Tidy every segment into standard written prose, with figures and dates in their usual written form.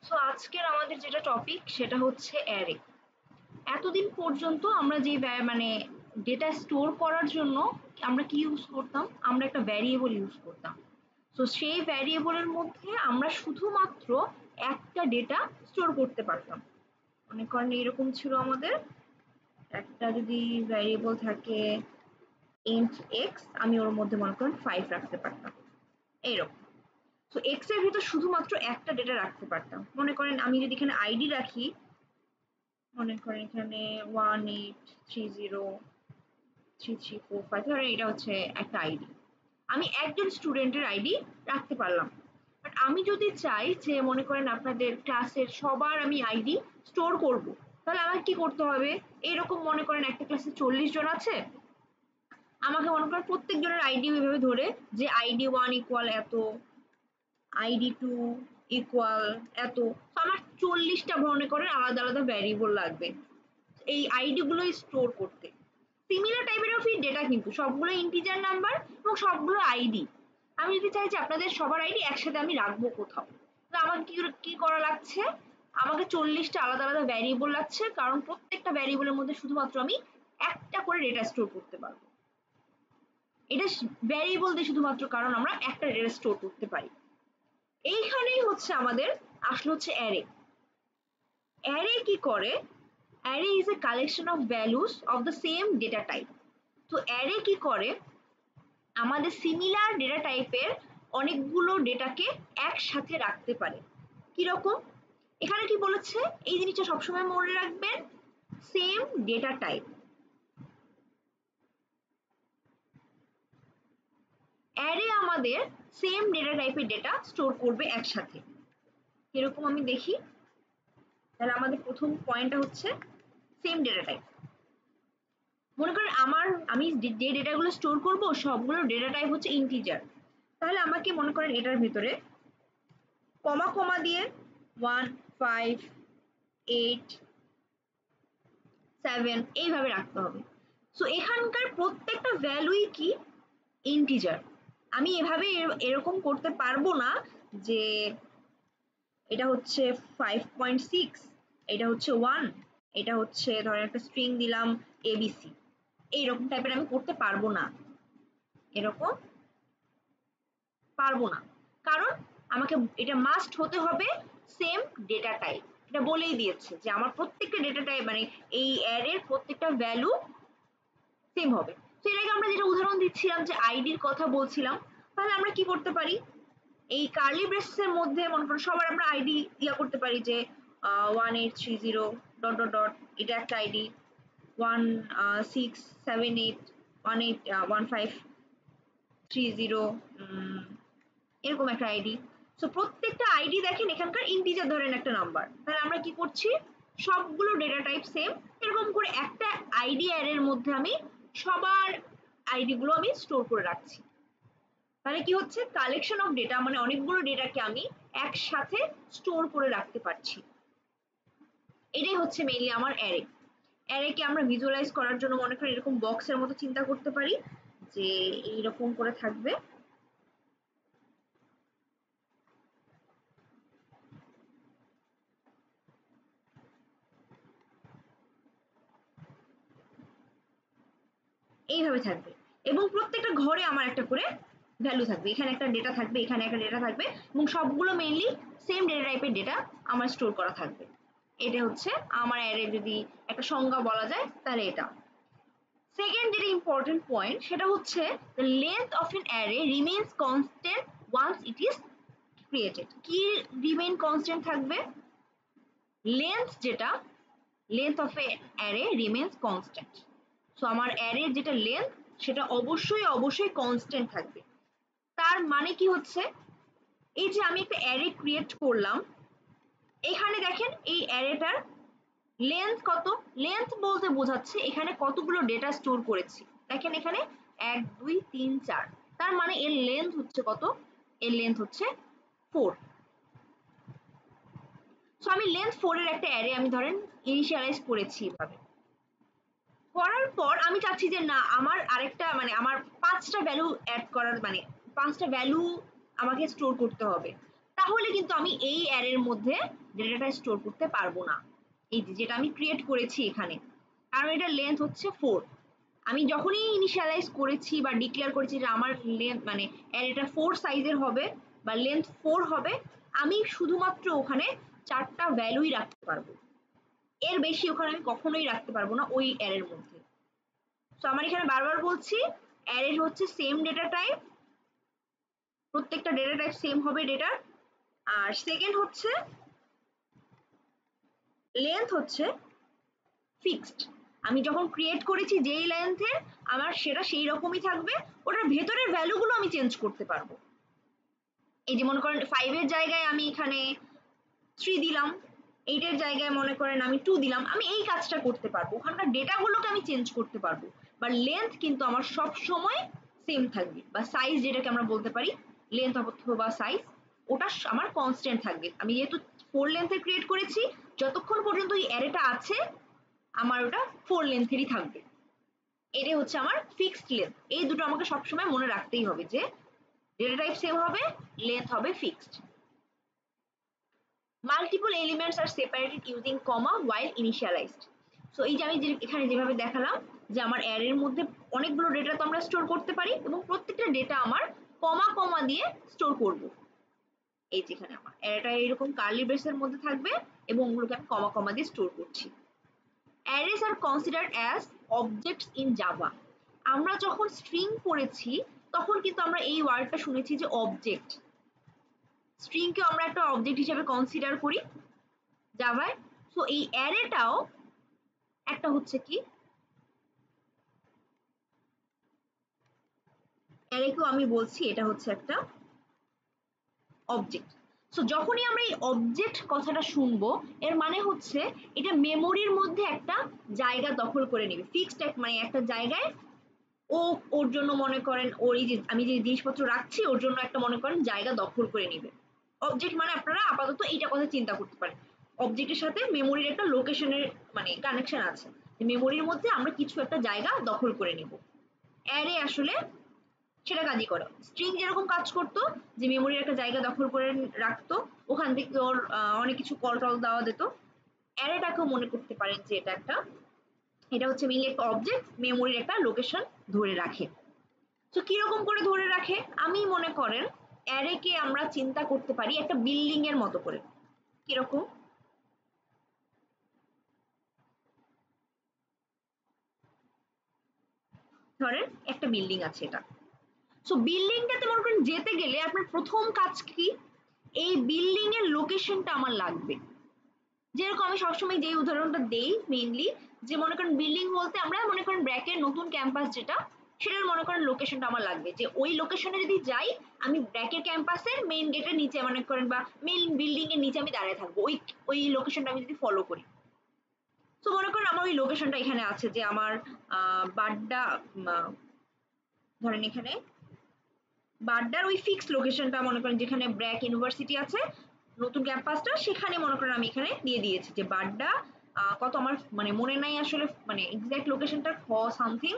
So আজকের আমাদের যেটা টপিক সেটা হচ্ছে অ্যারে। এতদিন পর্যন্ত আমরা যে মানে ডেটা স্টোর করার জন্য আমরা কি ইউজ করতাম, আমরা একটা ভ্যারিয়েবল ইউজ করতাম। তো সেই ভ্যারিয়েবলের মধ্যে আমরা শুধুমাত্র একটা ডেটা স্টোর করতে পারতাম। মনে করেন এরকম ছিল আমাদের একটা যদি ভ্যারিয়েবল থাকে ইন্ট এক্স, আমি ওর মধ্যে মনে করেন 5 রাখতে পারতাম এইরকম। তো এক্স এর ভিতর শুধুমাত্র একটা ডেটা রাখতে পারতাম। মনে করেন আমি যদি এখানে আইডি রাখি, মনে করেন এখানে 18303345, ধরেন এটা হচ্ছে একটা আইডি, আমি একজন স্টুডেন্টের আইডি রাখতে পারলাম। বাট আমি যদি চাই যে মনে করেন আপনাদের ক্লাসের সবার আমি আইডি স্টোর করব, তাহলে আমাকে কি করতে হবে, এইরকম মনে করেন একটা ক্লাসে 40 জন আছে, আমাকে মনে করেন প্রত্যেক জনের আইডি ওইভাবে ধরে যে আইডি 1 ইকুয়াল এত, আইডি 2 ইকুয়াল এত। তো আমার 40টা মনে করেন আলাদা আলাদা ভ্যারিয়েবল লাগবে এই আইডি গুলো স্টোর করতে। সিমিলার টাইপের অফ ডেটা, কিন্তু সবগুলো ইন্টিজার নাম্বার এবং সবগুলো আইডি। আমি যদি চাই যে আপনাদের সবার আইডি একসাথে আমি রাখবো কোথাও, তো আমাকে কি করা লাগছে, আমাকে 40টা আলাদা আলাদা ভ্যারিয়েবল লাগছে, কারণ প্রত্যেকটা ভ্যারিয়েবলের মধ্যে শুধুমাত্র আমি একটা করে ডেটা স্টোর করতে পারবো। এটা ভ্যারিয়েবল দিয়ে শুধুমাত্র কারণ আমরা একটা ডেটা স্টোর করতে পারি। এইখানেই হচ্ছে আমাদের আসলে হচ্ছে অ্যারে। অ্যারে কি করে, array is a collection of values of the same data type. তো অ্যারে কি করে, আমাদের সিমিলার ডেটা টাইপের অনেকগুলো ডেটাকে একসাথে রাখতে পারে। কিরকম, এখানে কি বলেছে এই জিনিসটা সবসময় মনে রাখবেন, সেম ডেটা টাইপ। অ্যারে আমাদের সেম ডেটা টাইপের ডেটা স্টোর করবে একসাথে। এরকম আমি দেখি, তাহলে আমাদের প্রথম পয়েন্টটা হচ্ছে সেম ডেটা টাইপ। মনে করেন আমি যে ডেটাগুলো স্টোর করব সবগুলো ডেটা টাইপ হচ্ছে ইন্টিজার, তাহলে আমাকে মনে করেন এটার ভিতরে কমা কমা দিয়ে 1 5 8 7 এইভাবে রাখতে হবে। সো এখানকার প্রত্যেকটা ভ্যালুই কি ইন্টিজার। আমি এভাবে এরকম করতে পারবো না যে এটা হচ্ছে 5.6, এটা হচ্ছে 1, এটা হচ্ছে ধরেন একটা স্ট্রিং দিলাম এবিসি, এইরকম টাইপের আমি করতে পারবো না, এরকম পারবো না। কারণ আমাকে এটা মাস্ট হতে হবে সেম ডেটা টাইপ। এটা বলেই দিয়েছে যে আমার প্রত্যেকটা ডেটা টাইপ মানে এই অ্যারের প্রত্যেকটা ভ্যালু সেম হবে। তো এর আগে আমরা যেটা উদাহরণ দিচ্ছিলাম যে আইডির কথা বলছিলাম, তাহলে আমরা কি করতে পারি, এই কার্লি ব্রেসের মধ্যে মনে করুন সবার আমরা আইডি ইয়া করতে পারি যে 1830 ডট ডট ডট, এটা একটা আইডি 1678 181530 এরকম একটা আইডি। সো প্রত্যেকটা আইডি দেখেন এখানকার ইন্টিজার ধরেন একটা নাম্বার, তাহলে আমরা কি করছি, সবগুলো ডেটা টাইপ সেম, এরকম করে একটা আইডি অ্যারের মধ্যে আমি সবার আইডি গুলো আমি স্টোর করে রাখছি। তাহলে কি হচ্ছে, কালেকশন অফ ডেটা, মানে অনেকগুলো ডেটাকে আমি একসাথে স্টোর করে রাখতে পারছি। এটাই হচ্ছে মেইনলি আমার অ্যারে। অ্যারেকে আমরা ভিজুয়ালাইজ করার জন্য মনে করি এরকম বক্সের মতো চিন্তা করতে পারি যে এইরকম করে থাকবে, এইভাবে থাকবে, এবং প্রত্যেকটা ঘরে আমার একটা করে ভ্যালু থাকবে, এখানে একটা ডেটা থাকবে, এখানে একটা ডেটা থাকবে, এবং সবগুলো মেইনলি সেম ডেটা টাইপের ডেটা আমার স্টোর করা থাকবে। এটা হচ্ছে আমার অ্যারে যদি একটা সংজ্ঞা বলা যায় তাহলে এটা। সেকেন্ড যেটা ইম্পর্টেন্ট পয়েন্ট সেটা হচ্ছে the length of an array remains constant once it is created. কি রিমেইন কনস্ট্যান্ট থাকবে, লেন্থ যেটা, length of A array remains constant. So আমার অ্যারের যেটা লেন্থ সেটা অবশ্যই অবশ্যই কনস্ট্যান্ট থাকবে। তার মানে কি হচ্ছে, এই যে আমি একটা অ্যারে ক্রিয়েট করলাম, এখানে দেখেন এই অ্যারেটার লেন্থ কত, লেন্থ বলতে বোঝাচ্ছে এখানে কতগুলো ডেটা স্টোর করেছি। দেখেন এখানে 1 2 3 4, তার মানে এর লেন্থ হচ্ছে কত, এর লেন্থ হচ্ছে 4। সো আমি লেন্থ 4 এর একটা অ্যারে আমি ধরেন ইনিশিয়ালাইজ করেছি এভাবে। করার পর আমি চাচ্ছি যে না আমার আরেকটা মানে আমার 5টা ভ্যালু অ্যাড করার, মানে 5টা ভ্যালু আমাকে স্টোর করতে হবে। তাহলে কিন্তু আমি এই অ্যারের মধ্যে ডেটাটা স্টোর করতে পারবো না। এই যেটা আমি ক্রিয়েট করেছি এখানে, কারণ এটা লেন্থ হচ্ছে 4। আমি যখনই ইনিশিয়ালাইজ করেছি বা ডিক্লেয়ার করেছি যে আমার লেন্থ মানে অ্যারেটা 4 সাইজের হবে বা লেন্থ 4 হবে, আমি শুধুমাত্র ওখানে 4টা ভ্যালুই রাখতে পারবো, এর বেশি ওখানে আমি কখনোই রাখতে পারবো না ওই অ্যারের মধ্যে। তো আমার এখানে বারবার বলছি অ্যারে হচ্ছে সেম ডেটা টাইপ, প্রত্যেকটা ডেটা টাইপ সেম হবে ডেটার। আর সেকেন্ড হচ্ছে লেন্থ হচ্ছে ফিক্সড। আমি যখন ক্রিয়েট করেছি যেই লেন্থের, আমার সেটা সেই রকমই থাকবে, ওটার ভেতরের ভ্যালুগুলো আমি চেঞ্জ করতে পারবো। এই যে মনে করেন 5 এর জায়গায় আমি এখানে 3 দিলাম, 8 এর জায়গায় মনে করেন আমি 2 দিলাম, আমি এই কাজটা করতে পারবো, ওখানকার ডেটাগুলোকে আমি চেঞ্জ করতে পারবো। বা লেন্থ কিন্তু আমার সব সময় সেম থাকবে, বা সাইজ যেটাকে আমরা বলতে পারি, লেন্থ অথবা সাইজ, ওটা আমার কনস্ট্যান্ট থাকবে। আমি যেহেতু 4 লেন্থে ক্রিয়েট করেছি, যতক্ষণ পর্যন্ত এই অ্যারেটা আছে আমার ওটা 4 লেন্থেরই থাকবে। এটাই হচ্ছে আমার ফিক্সড লেন্থ। এই দুটো আমাকে সবসময় মনে রাখতেই হবে যে ডেটা টাইপ সেম হবে, লেন্থ হবে ফিক্সড। মাল্টিপল এলিমেন্টস আর সেপারেটেড ইউজিং কমা while initialized। সো এই যে আমি এখানে যেভাবে দেখালাম যে আমার অ্যারের মধ্যে অনেকগুলো ডেটা তো আমরা স্টোর করতে পারি, এবং প্রত্যেকটা ডেটা আমার কমা কমা দিয়ে স্টোর করব। এই যেখানে আমার অ্যারেটা এরকম কার্লি ব্রেসের মধ্যে থাকবে এবং ওগুলোকে আমি কমা কমা দিয়ে স্টোর করছি। Arrays R considered as objects in Java. আমরা যখন স্ট্রিং পড়েছি তখন কিন্তু আমরা এই ওয়ার্ডটা শুনেছি যে অবজেক্ট। স্ট্রিংকে আমরা একটা অবজেক্ট হিসেবে কনসিডার করি জাভায়। সো এই অ্যারেটাও একটা হচ্ছে কি, অ্যারেকেও আমি বলছি এটা হচ্ছে একটা অবজেক্ট। সো যখনই আমরা এই অবজেক্ট কথাটা শুনবো, এর মানে হচ্ছে এটা মেমোরির মধ্যে একটা জায়গা দখল করে নেবে, ফিক্সড মানে একটা জায়গায় ও ওর জন্য মনে করেন ওর এই যে আমি যে জিনিসপত্র রাখছি ওর জন্য একটা মনে করেন জায়গা দখল করে নিবে। অবজেক্ট মানে আপনারা আপাতত এইটা কথা চিন্তা করতে পারেন, অবজেক্টের সাথে মেমোরির একটা লোকেশনের মানে কানেকশন আছে, মেমোরির মধ্যে আমরা কিছু একটা জায়গা দখল করে নিব। অ্যারে আসলে সেটা কাজই করে, স্ট্রিং যেরকম কাজ করতো যে মেমোরির একটা জায়গা দখল করে রাখতো, ওখান থেকে ওর অনেক কিছু কল টল দেওয়া যেত। অ্যারেটাকেও মনে করতে পারেন যে এটা একটা, এটা হচ্ছে মেইনলি একটা অবজেক্ট, মেমোরির একটা লোকেশন ধরে রাখে। তো কিরকম করে ধরে রাখে, আমি মনে করেন অ্যারেকে আমরা চিন্তা করতে পারি একটা বিল্ডিং এর মতো করে। কিরকম, ধরেন একটা বিল্ডিং আছে এটা, সো বিল্ডিংটাতে মনে করেন যেতে গেলে আপনার প্রথম কাজ কি, এই বিল্ডিং এর লোকেশনটা আমার লাগবে। যেরকম আমি সবসময় যে উদাহরণটা দেই মেইনলি, যে মনে করেন বিল্ডিং বলতে আমরা মনে করেন ব্র্যাকের নতুন ক্যাম্পাস যেটা, সেটার মনে করেন লোকেশনটা আমার লাগবে, যে ওই লোকেশনে যদি যাই আমি ব্র্যাকের ক্যাম্পাসের মেইন গেটের নিচে মনে করেন বা মেইন বিল্ডিং এর নিচে আমি দাঁড়িয়ে থাকবো, ওই ওই লোকেশনটা আমি যদি ফলো করি। তো মনে করেন আমার ওই লোকেশনটা এখানে আছে যে আমার বাড্ডা, ধরেন এখানে বাড্ডার ওই ফিক্সড লোকেশনটা মনে করেন যেখানে ব্র্যাক ইউনিভার্সিটি আছে নতুন ক্যাম্পাসটা, সেখানে মনে করেন আমি এখানে দিয়ে দিয়েছি যে বাড্ডা কত আমার মানে মনে নাই আসলে মানে এক্সাক্ট লোকেশনটা খ সামথিং।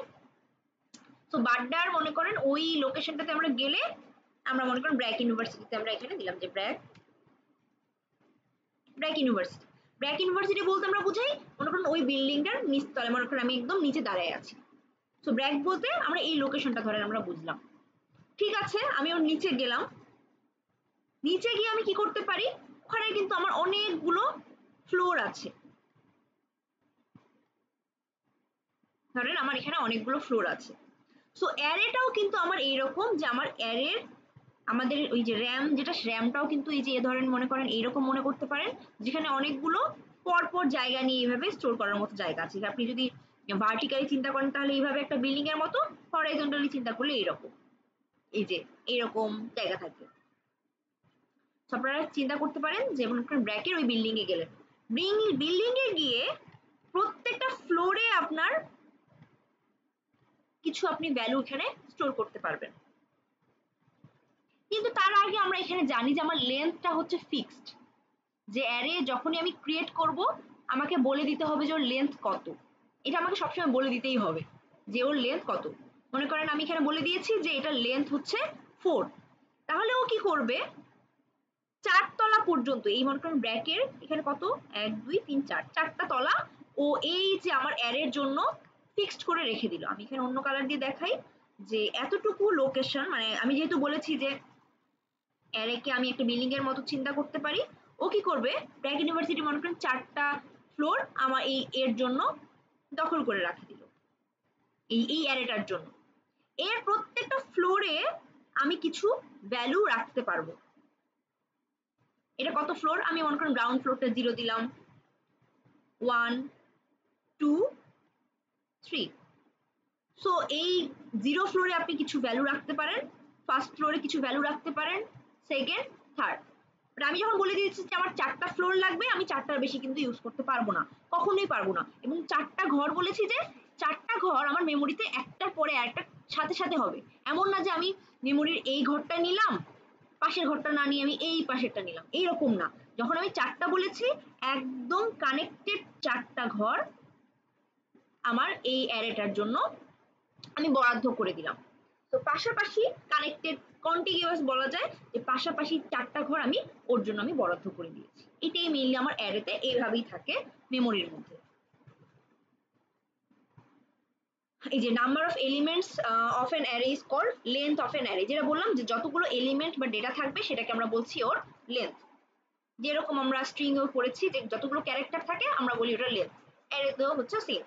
তো বাড্ডার মনে করেন ওই লোকেশনটাতে আমরা গেলে আমরা মনে করেন ব্র্যাক ইউনিভার্সিটিতে আমরা এখানে দিলাম যে ব্র্যাক ব্র্যাক ইউনিভার্সিটি। ব্র্যাক ইউনিভার্সিটি বলতে আমরা বুঝাই মনে করেন ওই বিল্ডিংটার নিচতলায় মনে করেন আমি একদম নিচে দাঁড়ায় আছি। তো ব্র্যাক বলতে আমরা এই লোকেশনটা ধরেন আমরা বুঝলাম। ঠিক আছে, আমি ওর নিচে গেলাম, নিচে গিয়ে আমি কি করতে পারি, ওখানে কিন্তু আমার অনেকগুলো ফ্লোর আছে, ধরেন আমার এখানে অনেকগুলো ফ্লোর আছে। সো অ্যারেটাও কিন্তু আমার এইরকম যে আমার অ্যারের আমাদের ওই যে র্যাম, যেটা র্যামটাও কিন্তু এই যে ধরেন মনে করেন এইরকম মনে করতে পারেন, যেখানে অনেকগুলো পরপর জায়গা নিয়ে এইভাবে স্টোর করার মতো জায়গা আছে। আপনি যদি ভার্টিক্যালি চিন্তা করেন তাহলে এইভাবে একটা বিল্ডিং এর মতো, হরাইজন্টালি চিন্তা করলে এইরকম, এই যে এইরকম জায়গা থাকে। আপনারা চিন্তা করতে পারেন যে মনে করেন ব্র্যাকের ওই বিল্ডিং এ গেলেন, বিল্ডিং এ গিয়ে প্রত্যেকটা ফ্লোরে আপনার কিছু আপনি ভ্যালু এখানে স্টোর করতে পারবেন। কিন্তু তার আগে আমরা এখানে জানি যে আমার লেন্থটা হচ্ছে ফিক্সড, যে অ্যারে যখনই আমি ক্রিয়েট করব আমাকে বলে দিতে হবে যে ওর লেন্থ কত, এটা আমাকে সবসময় বলে দিতেই হবে যে ওর লেন্থ কত। মনে করেন আমি এখানে বলে দিয়েছি যে এটার লেন্থ হচ্ছে 4, তাহলে ও কি করবে, 4 তলা পর্যন্ত, এই মনে করেন ব্র্যাকের এখানে কত 1 2 3 4 4টা তলা ও এই যে আমার অ্যারের জন্য ফিক্সড করে রেখে দিল। আমি এখানে অন্য কালার দিয়ে দেখাই যে এতটুকু লোকেশন, মানে আমি যেহেতু বলেছি যে অ্যারেকে আমি একটা বিল্ডিং এর মতো চিন্তা করতে পারি, ও কি করবে ব্র্যাক ইউনিভার্সিটি মনে করেন 4টা ফ্লোর আমার এই এর জন্য দখল করে রাখে দিল, এই অ্যারেটার জন্য। এর প্রত্যেকটা ফ্লোরে আমি কিছু ভ্যালু রাখতে পারবো। এটা কত ফ্লোর, আমি মনে করেন গ্রাউন্ড ফ্লোরটা 0 দিলাম, 1 2 3। সো এই 0 ফ্লোরে আপনি কিছু ভ্যালু রাখতে পারেন, ফার্স্ট ফ্লোরে কিছু ভ্যালু রাখতে পারেন, সেকেন্ড থার্ড। বাট আমি যখন বলে দিয়েছি যে আমার 4টা ফ্লোর লাগবে, আমি 4টার বেশি কিন্তু ইউজ করতে পারবো না, কখনোই পারবো না। এবং 4টা ঘর বলেছি যে 4টা ঘর আমার মেমোরিতে একটার পরে একটা সাথে সাথে হবে। এমন না যে আমি মেমোরির এই ঘরটা নিলাম, পাশের ঘরটা না নিয়ে আমি এই পাশেরটা নিলাম, এইরকম না। যখন আমি 4টা বলেছি একদম কানেক্টেড 4টা ঘর আমার এই অ্যারেটার জন্য আমি বরাদ্দ করে দিলাম। তো পাশাপাশি কানেক্টেড কন্টিনিউয়াস বলা যায় যে পাশাপাশি 4টা ঘর আমি ওর জন্য আমি বরাদ্দ করে দিয়েছি। এটাই মেইনলি আমার অ্যারেতে এইভাবেই থাকে মেমোরির মধ্যে। এই যে number of elements of an array is called length of an array, যেটা বললাম যে যতগুলো এলিমেন্ট বা ডেটা থাকবে সেটাকে আমরা বলছি ওর লেন্থ। যেরকম আমরা স্ট্রিং এও পড়েছি যে যতগুলো ক্যারেক্টার থাকে আমরা বলি ওটা লেন্থ, অ্যারেতেও হচ্ছে সেম।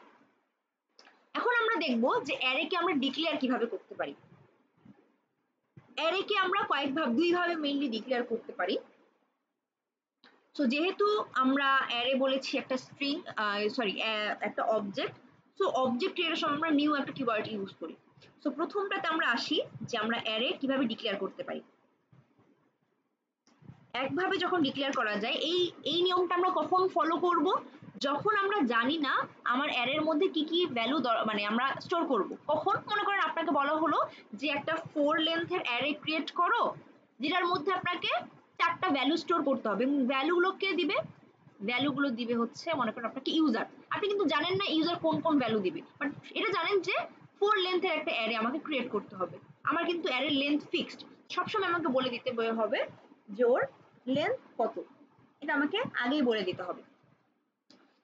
এখন আমরা দেখব যে অ্যারেকে আমরা ডিক্লেয়ার কিভাবে করতে পারি। অ্যারেকে আমরা দুই ভাবে মেইনলি ডিক্লেয়ার করতে পারি। সো যেহেতু আমরা অ্যারে বলেছি একটা স্ট্রিং, সরি একটা অবজেক্ট, সো অবজেক্ট এর সময় আমরা নিউ একটা কিওয়ার্ড ইউজ করি। সো প্রথমটাতে আমরা আসি যে আমরা অ্যারে কিভাবে ডিক্লেয়ার করতে পারি। একভাবে যখন ডিক্লেয়ার করা যায়, এই নিয়মটা আমরা কখন ফলো করব, যখন আমরা জানি না আমার অ্যারের মধ্যে কি কি ভ্যালু মানে আমরা স্টোর করব। কখন মনে করেন আপনাকে বলা হলো যে একটা 4 লেন্থের অ্যারে ক্রিয়েট করো যেটার মধ্যে আপনাকে 4টা ভ্যালু স্টোর করতে হবে, এবং ভ্যালুগুলো কে দিবে, ভ্যালুগুলো দিবে হচ্ছে মনে করেন আপনাকে ইউজার। আপনি কিন্তু জানেন না ইউজার কোন কোন ভ্যালু দিবে, বাট এটা জানেন যে 4 লেন্থের একটা অ্যারে আমাকে ক্রিয়েট করতে হবে। আমার কিন্তু অ্যারের লেন্থ ফিক্সড, সবসময় আমাকে বলে দিতে হবে যে ওর লেন্থ কত, এটা আমাকে আগেই বলে দিতে হবে।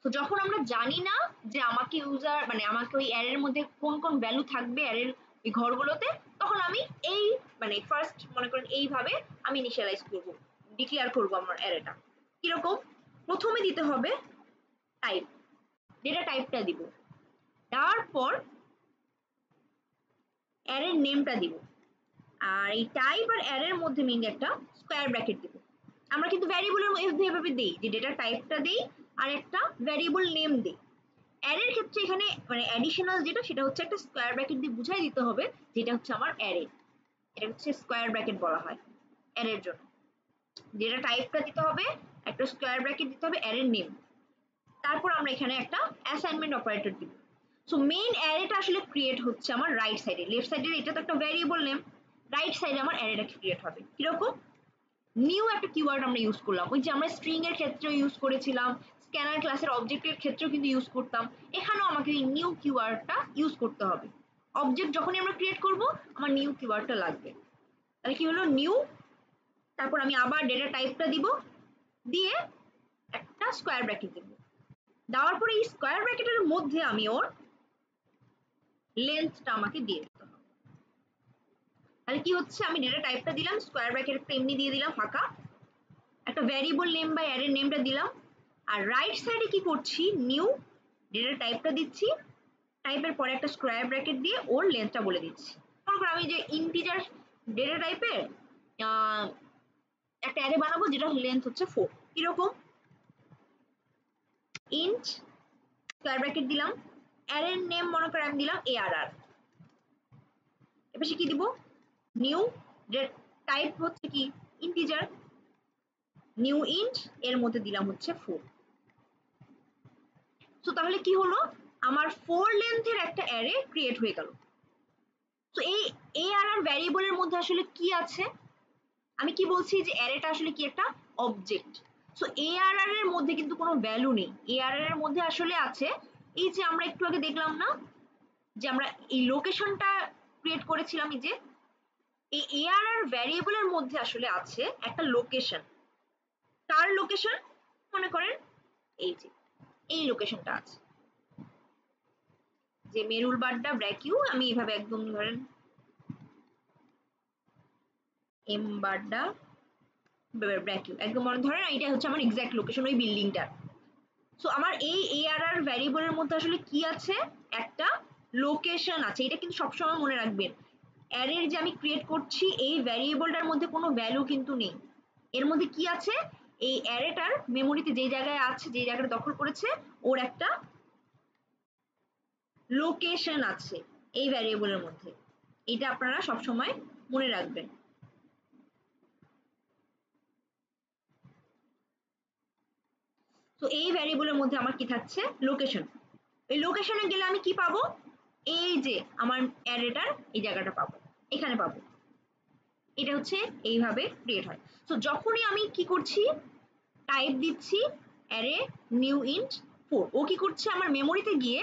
তো যখন আমরা জানি না যে আমাকে ইউজার মানে আমাকে ওই অ্যারের মধ্যে কোন কোন ভ্যালু থাকবে অ্যারের ওই ঘরগুলোতে, তখন আমি এই মানে ফার্স্ট মনে করেন এইভাবে আমি ইনিশিয়ালাইজ করব, ডিক্লেয়ার করব আমার অ্যারেটা। কিরকম, প্রথমে দিতে হবে টাইপ, ডেটা টাইপটা দিব, তারপর অ্যারের নেমটা দিব, আর এই টাইপ আর অ্যারের মধ্যে মেইনলি একটা স্কোয়ার ব্র্যাকেট দিব। আমরা কিন্তু ভ্যারিয়েবলের মধ্যে এভাবে দেই যে ডেটা টাইপটা দেই আর একটা ভ্যারিয়েবল নেম দেই। অ্যারের ক্ষেত্রে এখানে মানে অ্যাডিশনাল যেটা সেটা হচ্ছে একটা স্কোয়ার ব্র্যাকেট দিয়ে বুঝাই দিতে হবে যেটা হচ্ছে আমার অ্যারে, এটা হচ্ছে স্কোয়ার ব্র্যাকেট বলা হয় অ্যারের জন্য। ডেটা টাইপটা দিতে হবে, একটা স্কোয়ার ব্র্যাকেট দিতে হবে, অ্যারের নেম, তারপর আমরা এখানে একটা অ্যাসাইনমেন্ট অপারেটর দিব। সো মেইন অ্যারেটা আসলে ক্রিয়েট হচ্ছে আমার রাইট সাইডে, লেফট সাইডে এটা তো একটা ভ্যারিয়েবল নেম, রাইট সাইডে আমার অ্যারেটা ক্রিয়েট হবে। কিরকম, নিউ একটা কিওয়ার্ড আমরা ইউজ করলাম, ওই যে আমরা স্ট্রিং এর ক্ষেত্রেও ইউজ করেছিলাম, স্ক্যানার ক্লাসের অবজেক্টের ক্ষেত্রেও কিন্তু ইউজ করতাম, এখানেও আমাকে এই নিউ কিওয়ার্ডটা ইউজ করতে হবে। অবজেক্ট যখনই আমরা ক্রিয়েট করব আমার নিউ কিওয়ার্ডটা লাগবে। তাহলে কি হলো নিউ, তারপর আমি আবার ডেটা টাইপটা দিব, দিয়ে একটা স্কোয়ার ব্র্যাকেট দিব, দেওয়ার পরে এই স্কোয়ার ব্র্যাকেটের মধ্যে আমি ওর লেন্থটা আমাকে দিয়ে দিতে হবে। তাহলে কি হচ্ছে, আমি ডেটা টাইপটা দিলাম, স্কোয়ার ব্র্যাকেট এমনি দিয়ে দিলাম ফাঁকা, একটা ভ্যারিয়েবল নেম বা অ্যারে নেমটা দিলাম, আর রাইট সাইডে কি করছি নিউ ডেটা টাইপটা দিচ্ছি, টাইপের পরে একটা স্কোয়ার ব্র্যাকেট দিয়ে ওর লেন্থটা বলে দিচ্ছি। মনে করো আমি যে ইন্টিজার ডেটা টাইপের একটা অ্যারে বানাবো যেটা লেন্থ হচ্ছে 4, কিরকম ইন্ট স্কোয়ার ব্র্যাকেট দিলাম, অ্যারের নেম মনে করে আমি দিলাম ARR, এবার কি দিব নিউ টাইপ হচ্ছে কি ইন্টিজার, নিউ ইন্ট এর মধ্যে দিলাম হচ্ছে 4। তো তাহলে কি হলো, আমার 4 লেন্থের একটা অ্যারে ক্রিয়েট হয়ে গেল। তো এই ARR ভ্যারিয়েবলের মধ্যে আসলে কি আছে, আমি কি বলছি যে অ্যারেটা আসলে কি একটা অবজেক্ট। সো ARR এর মধ্যে কিন্তু কোনো ভ্যালু নেই, ARR এর মধ্যে আসলে আছে এই যে আমরা একটু আগে দেখলাম না যে আমরা এই লোকেশনটা ক্রিয়েট করেছিলাম, এই যে এই ARR ভ্যারিয়েবলের মধ্যে আসলে আছে একটা লোকেশন, তার লোকেশন মনে করেন এই যে এই লোকেশনটা আছে, যে মেরুল বাড্ডা ব্র্যাকিউ আমি এইভাবে একদম ধরেন এম বাড্ডা ব্র্যাকিউ একদম মনে ধরেন এটা হচ্ছে আমার এক্সাক্ট লোকেশন ওই বিল্ডিংটার। সো আমার এই এআরআর ভ্যারিয়েবলের মধ্যে আসলে কি আছে, একটা লোকেশন আছে। এটা কিন্তু সবসময় মনে রাখবেন, অ্যারের যে আমি ক্রিয়েট করছি এই ভ্যারিয়েবলটার মধ্যে কোনো ভ্যালু কিন্তু নেই। এর মধ্যে কি আছে, এই অ্যারেটার মেমোরিতে যে জায়গায় আছে, যে জায়গাটা দখল করেছে, ওর একটা লোকেশন আছে এই ভ্যারিয়েবলের মধ্যে। এটা আপনারা সবসময় মনে রাখবেন। তো এই ভ্যারিয়েবলের মধ্যে আমার কি থাকছে, লোকেশন। এই লোকেশনে গেলে আমি কি পাবো, এই যে আমার অ্যারেটার এই জায়গাটা পাবো, এখানে পাবো। এটা হচ্ছে এইভাবে ক্রিয়েট হয়। তো যখনই আমি কি করছি, টাইপ দিচ্ছি অ্যারে নিউ ইন্ট 4, ও কি করছে আমার মেমোরিতে গিয়ে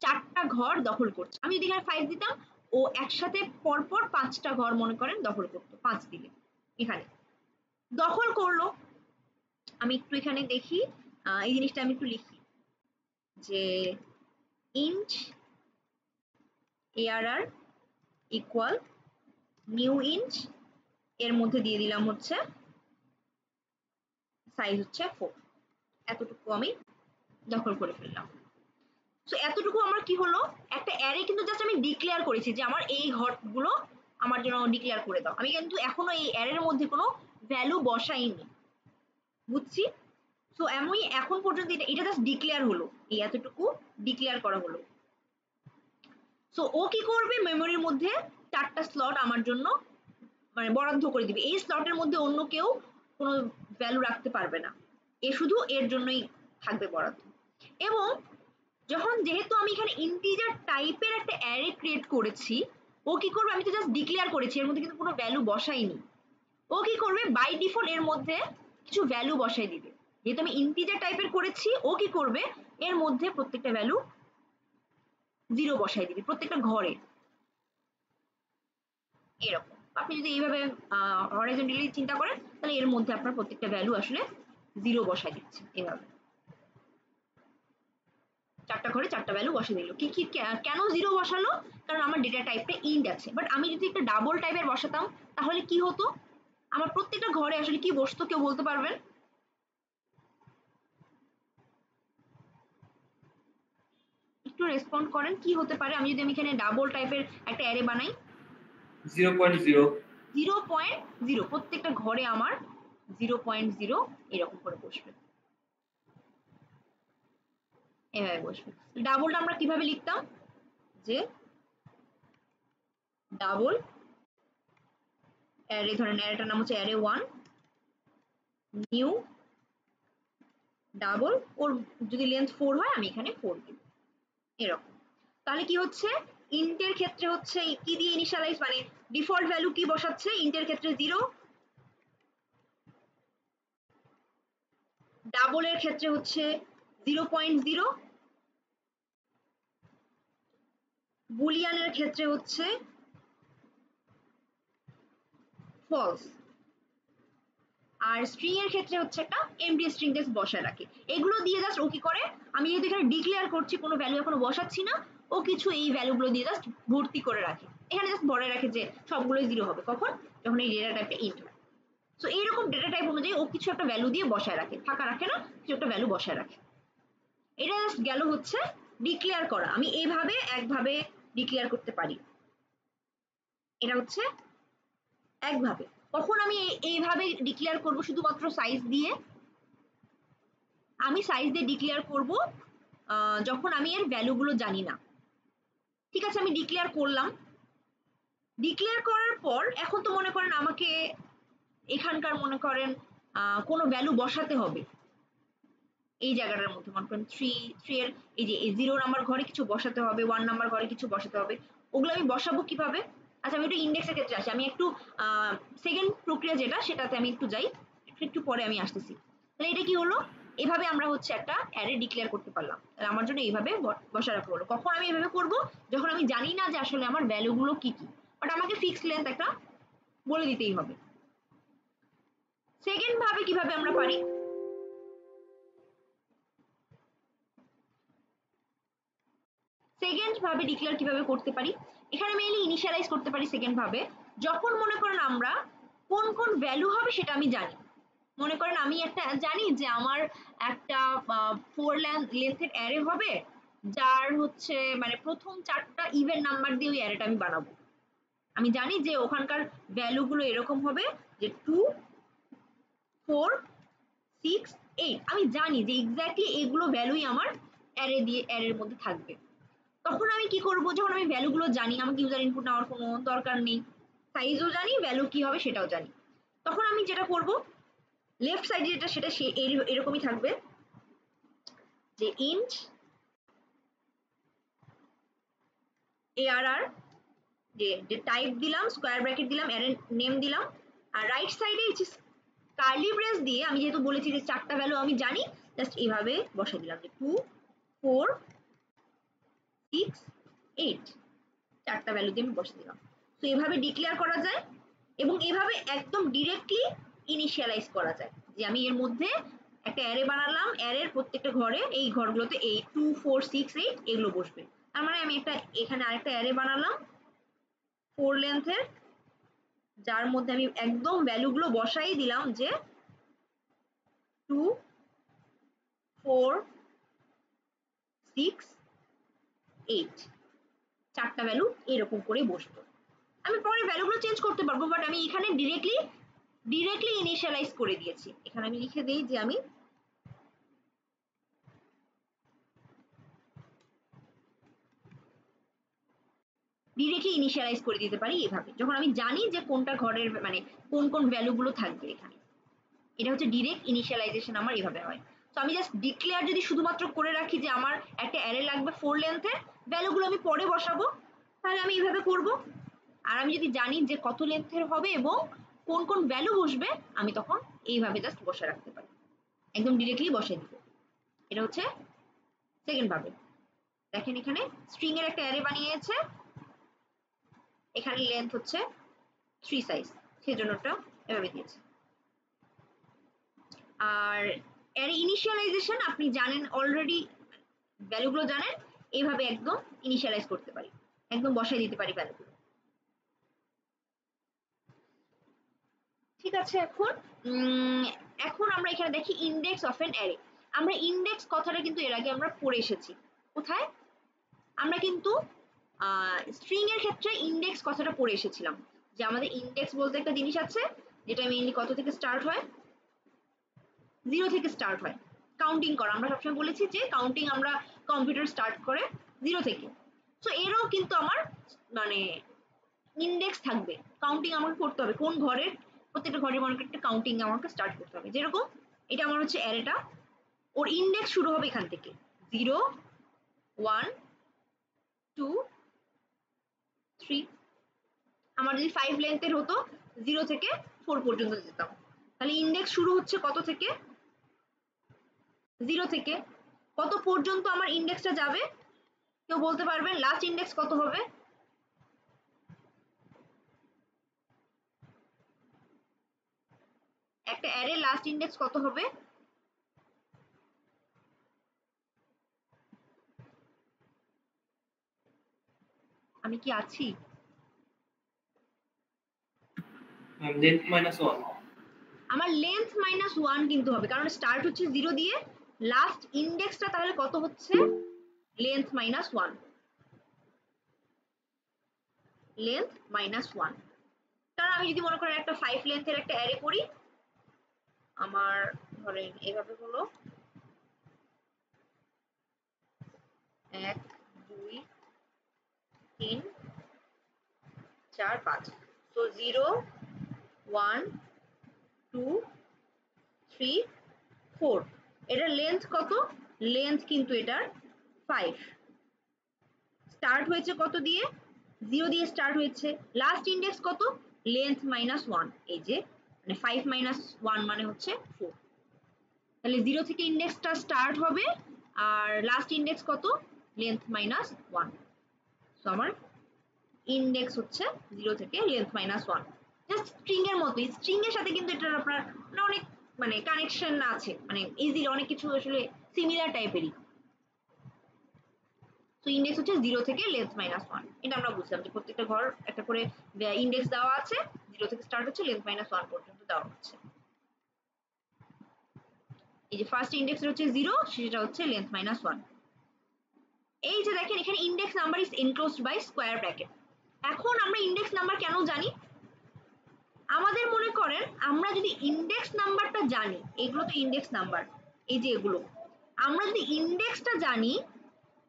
4টা ঘর দখল করছে। আমি যদি এখানে 5 দিতাম, ও একসাথে পরপর 5টা ঘর মনে করেন দখল করতো, 5 দিলে এখানে দখল করলো। আমি একটু এখানে দেখি, এই জিনিসটা আমি একটু লিখি যে int arr equal new int, এর মধ্যে দিয়ে দিলাম হচ্ছে সাইজ হচ্ছে 4, এতটুকু আমি দখল করে ফেললাম। সো এতটুকু আমার কি হলো, একটা অ্যারে কিন্তু জাস্ট আমি ডিক্লেয়ার করেছি যে আমার এই ঘরগুলো আমার জন্য ডিক্লেয়ার করে দাও। আমি কিন্তু এখনো এই অ্যারের মধ্যে কোনো ভ্যালু বসাইনি, বুঝছি। সো আমি এখন পর্যন্ত এটা জাস্ট ডিক্লেয়ার হলো, এই এতটুকু ডিক্লেয়ার করা হলো। সো ও কি করবে, মেমোরির মধ্যে 4টা স্লট আমার জন্য মানে বরাদ্দ করে দিবে। এই স্লটের মধ্যে অন্য কেউ কোনো ভ্যালু রাখতে পারবে না, এ শুধু এর জন্যই থাকবে বরাদ্দ। এবং যখন যেহেতু আমি এখানে ইন্টিজার টাইপের একটা অ্যারে ক্রিয়েট করেছি, ও কি করবে, আমি তো জাস্ট ডিক্লেয়ার করেছি, এর মধ্যে কিন্তু কোনো ভ্যালু বসাইনি। ও কি করবে, বাই ডিফল্ট এর মধ্যে কিছু ভ্যালু বসাই দিবে। যেহেতু আমি ইন্টিজার টাইপের করেছি, ও কি করবে, এর মধ্যে প্রত্যেকটা ভ্যালু 0 বসাই দিবে প্রত্যেকটা ঘরে। এরকম আপনি যদি এইভাবে হরাইজন্টালি চিন্তা করেন, তাহলে এর মধ্যে আপনার প্রত্যেকটা ভ্যালু আসলে 0 বসাই দিচ্ছে। এভাবে 4টা ঘরে 4টা ভ্যালু বসে দিল। কি কি কেন 0 বসালো, কারণ আমার ডেটা টাইপটা ইন্ট আছে। বাট আমি যদি একটা ডাবল টাইপের বসাতাম, তাহলে কি হতো, আমার প্রত্যেকটা ঘরে আসলে কি বসতো, কেউ বলতে পারবেন? একটু রেসপন্ড করেন, কি হতে পারে আমি যদি এখানে ডাবল টাইপের একটা অ্যারে বানাই? 0.0 0.0 প্রত্যেকটা ঘরে আমার 0.0 এরকম করে বসবে, এভাবে বসবে। ডাবলটা আমরা কিভাবে লিখতাম, যে ডাবল অ্যারে, ধরেন অ্যারেটার নাম হচ্ছে অ্যারে 1 নিউ ডাবল, ওর যদি লেন্থ 4 হয় আমি এখানে 4 দিব, এরকম। তাহলে কি হচ্ছে, ইন্টের ক্ষেত্রে হচ্ছে কি দিয়ে ইনিশিয়ালাইজ, মানে ডিফল্ট ভ্যালু কি বসাচ্ছে, ইন্টের ক্ষেত্রে 0, ডাবলের ক্ষেত্রে হচ্ছে 0.0, বুলিয়ানের ক্ষেত্রে হচ্ছে ফলস, আর স্ট্রিং এর ক্ষেত্রে হচ্ছে একটা এমটি স্ট্রিং জাস্ট বসায় রাখে। এগুলো দিয়ে জাস্ট ও কি করে, আমি যেহেতু এখানে ডিক্লেয়ার করছি, কোনো ভ্যালু এখনো বসাচ্ছি না, ও কিছু এই ভ্যালুগুলো দিয়ে জাস্ট ভর্তি করে রাখে, এখানে জাস্ট ভরে রাখে যে সবগুলোই 0 হবে কখন, যখন এই ডেটা টাইপটা ইন্ট হয়। সো এইরকম ডেটা টাইপ অনুযায়ী ও কিছু একটা ভ্যালু দিয়ে বসায় রাখে, ফাঁকা রাখে না, কিছু একটা ভ্যালু বসায় রাখে। এটা জাস্ট গেল হচ্ছে ডিক্লেয়ার করা। আমি এইভাবে একভাবে ডিক্লেয়ার করতে পারি, এটা হচ্ছে একভাবে। কখন আমি এইভাবে ডিক্লেয়ার করব, শুধুমাত্র সাইজ দিয়ে, আমি সাইজ দিয়ে ডিক্লেয়ার করব যখন আমি এর ভ্যালুগুলো জানি না। ঠিক আছে, আমি ডিক্লেয়ার করলাম, ডিক্লেয়ার করার পর এখন তো মনে করেন আমাকে এখানকার মনে করেন কোনো ভ্যালু বসাতে হবে এই জায়গাটার মধ্যে, মনে করেন 3 এর এই যে 0 নাম্বার ঘরে কিছু বসাতে হবে, 1 নাম্বার ঘরে কিছু বসাতে হবে। ওগুলো আমি বসাবো কিভাবে? আচ্ছা, আমি একটু ইন্ডেক্সের ক্ষেত্রে আসি, আমি একটু সেকেন্ড প্রক্রিয়া যেটা, সেটাতে আমি একটু যাই, একটু পরে আমি আসতেছি। তাহলে এটা কি হলো, এভাবে আমরা হচ্ছে একটা অ্যারে ডিক্লেয়ার করতে পারলাম। তাহলে আমার জন্য এইভাবে বসা রাখা হলো। কখন আমি এভাবে করব, যখন আমি জানি না যে আসলে আমার ভ্যালুগুলো কি কি, বাট আমাকে ফিক্সড লেন্থ একটা বলে দিতেই হবে। সেকেন্ড ভাবে কিভাবে আমরা পারি, সেকেন্ড ভাবে ডিক্লেয়ার কিভাবে করতে পারি, এখানে মেইনলি ইনিশিয়ালাইজ করতে পারি সেকেন্ড ভাবে যখন মনে করেন আমরা কোন কোন ভ্যালু হবে সেটা আমি জানি। মনে করেন আমি একটা জানি যে আমার একটা 4 লেন্থের অ্যারে হবে, যার হচ্ছে মানে প্রথম 4টা ইভেন নাম্বার দিয়ে ওই অ্যারেটা আমি বানাবো। আমি জানি যে ওখানকার ভ্যালু গুলো এরকম হবে যে 2 4 6 8, আমি জানি যে এক্স্যাক্টলি এগুলো ভ্যালুই আমার অ্যারের মধ্যে থাকবে। তখন আমি কি করব, যখন আমি ভ্যালু গুলো জানি, আমাকে ইউজার ইনপুট নেওয়ার কোনো দরকার নেই, সাইজও জানি, ভ্যালু কি হবে সেটাও জানি, তখন আমি যেটা করব লেফট সাইডে যেটা সেটা এরকমই থাকবে যে ইন্ট arr, যে টাইপ দিলাম, স্কোয়ার ব্র্যাকেট দিলাম, অ্যারে নেম দিলাম, আর রাইট সাইডে কার্লি ব্রেস দিয়ে আমি যেহেতু বলেছি যে 4টা ভ্যালু আমি জানি, জাস্ট এইভাবে বসাই দিলাম যে 2 4 6 8, 4টা ভ্যালু দিয়ে আমি বসে দিলাম। তো এভাবে ডিক্লেয়ার করা যায় এবং এভাবে একদম ডিরেক্টলি ইনিশিয়ালাইজ করা যায় যে আমি এর মধ্যে একটা অ্যারে বানালাম, অ্যারের প্রত্যেকটা ঘরে এই ঘরগুলোতে এই 2 4 6 8 এগুলো বসবে। তার মানে আমি একটা এখানে আরেকটা অ্যারে বানালাম 4 লেন্থের, যার মধ্যে আমি একদম ভ্যালুগুলো বসাই দিলাম যে 2 4 6 8, 4টা ভ্যালু এরকম করে বসবে। আমি পরে ভ্যালুগুলো চেঞ্জ করতে পারবো, বাট আমি এখানে ডিরেক্টলি ইনিশিয়ালাইজ করে দিয়েছি। এখানে আমি লিখে দিই যে আমি ডিরেক্টলি ইনিশিয়ালাইজ করে দিতে পারি এভাবে, যখন আমি জানি যে কোনটা ঘরের মানে কোন কোন ভ্যালুগুলো থাকবে এখানে। এটা হচ্ছে ডিরেক্ট ইনিশিয়ালাইজেশন আমার এভাবে হয়। তো আমি জাস্ট ডিক্লেয়ার যদি শুধুমাত্র করে রাখি যে আমার একটা অ্যারে লাগবে 4 লেন্থের, ভ্যালুগুলো আমি পরে বসাবো, তাহলে আমি এইভাবে করব। আর আমি যদি জানি যে কত লেন্থের হবে এবং কোন কোন ভ্যালু বসবে, আমি তখন এইভাবে জাস্ট বসে রাখতে পারি, একদম ডিরেক্টলি বসে দিব। এটা হচ্ছে সেকেন্ড ভাবে। দেখেন এখানে স্ট্রিং এর একটা অ্যারে বানিয়েছে, এখানে লেন্থ হচ্ছে 3 সাইজ, সেজন্য ওটা এভাবে দিয়েছে। আর অ্যারে ইনিশিয়ালাইজেশন আপনি জানেন অলরেডি, ভ্যালুগুলো জানেন, এইভাবে একদম ইনিশিয়ালাইজ করতে পারি, একদম বসাই দিতে পারি ভ্যালুগুলো। ঠিক আছে, এখন আমরা এখানে দেখি ইন্ডেক্স অফ এন অ্যারে। আমরা ইন্ডেক্স কথাটা কিন্তু এর আগে আমরা পড়ে এসেছি। কোথায়? আমরা কিন্তু স্ট্রিং এর ক্ষেত্রে ইন্ডেক্স কথাটা পড়ে এসেছিলাম, যে আমাদের ইন্ডেক্স বলতে একটা জিনিস আছে যেটা মেইনলি কত থেকে স্টার্ট হয়, 0 থেকে স্টার্ট হয়, কাউন্টিং করা। আমরা সবসময় বলেছি যে কাউন্টিং আমরা কম্পিউটার স্টার্ট করে 0 থেকে। তো এরও কিন্তু আমার মানে ইন্ডেক্স থাকবে, কাউন্টিং আমাকে করতে হবে কোন ঘরের, প্রত্যেকটা ঘরের মনে একটা কাউন্টিং আমাকে স্টার্ট করতে হবে। যেরকম এটা আমার হচ্ছে অ্যারেটা, ওর ইন্ডেক্স শুরু হবে এখান থেকে 0 1 2 3। আমার যদি 5 লেন্থের হতো 0 থেকে 4 পর্যন্ত যেতাম, তাহলে ইন্ডেক্স শুরু হচ্ছে কত থেকে? 0 থেকে। কত পর্যন্ত আমার ইন্ডেক্সটা যাবে কেউ বলতে পারবেন? লাস্ট ইন্ডেক্স কত হবে? একটা অ্যারে লাস্ট ইন্ডেক্স কত হবে? আমি কি আছি? লেন্থ -1। আমার লেন্থ -1 কিন্তু হবে, কারণ স্টার্ট হচ্ছে 0 দিয়ে, লাস্ট ইন্ডেক্সটা তাহলে কত হচ্ছে? Length -1, length -1। কারণ আমি যদি মনে করেন একটা 5 লেন্থের একটা অ্যারে করি, আমার ধরেন এভাবে হলো 1 2 3 4 5। তো 0 1 2 3 4, এটার লেন্থ কত? লেন্থ কিন্তু এটার 5। স্টার্ট হয়েছে কত দিয়ে? 0 দিয়ে স্টার্ট হয়েছে। লাস্ট ইন্ডেক্স কত? লেন্থ -1, এই যে মানে 5 -1 মানে হচ্ছে 4। তাহলে 0 থেকে ইন্ডেক্সটা স্টার্ট হবে, আর লাস্ট ইন্ডেক্স কত? লেন্থ -1। সো আমার ইন্ডেক্স হচ্ছে 0 থেকে লেন্থ -1। জাস্ট স্ট্রিং এর মতোই, স্ট্রিং এর সাথে কিন্তু এটার আপনার অনেক মানে কানেকশন আছে, মানে ইজিলি অনেক কিছু আসলে সিমিলার টাইপেরই। সো ইন্ডেক্স হচ্ছে 0 থেকে লেন্থ মাইনাস 1। এটা আমরা বুঝলাম যে প্রত্যেকটা ঘর একটা করে ইন্ডেক্স দেওয়া আছে, 0 থেকে স্টার্ট হচ্ছে, লেন্থ মাইনাস 1 পর্যন্ত দেওয়া হচ্ছে। এই যে ফার্স্ট ইন্ডেক্স হচ্ছে 0, সেটা হচ্ছে লেন্থ মাইনাস 1। এই যে দেখেন এখানে index number is enclosed by square bracket. এখন আমরা ইন্ডেক্স নাম্বার কেন জানি? আমাদের মনে করেন আমরা যদি ইন্ডেক্স নাম্বারটা জানি, এগুলো তো ইন্ডেক্স নাম্বার, এই যে এগুলো, আমরা যদি ইন্ডেক্সটা জানি,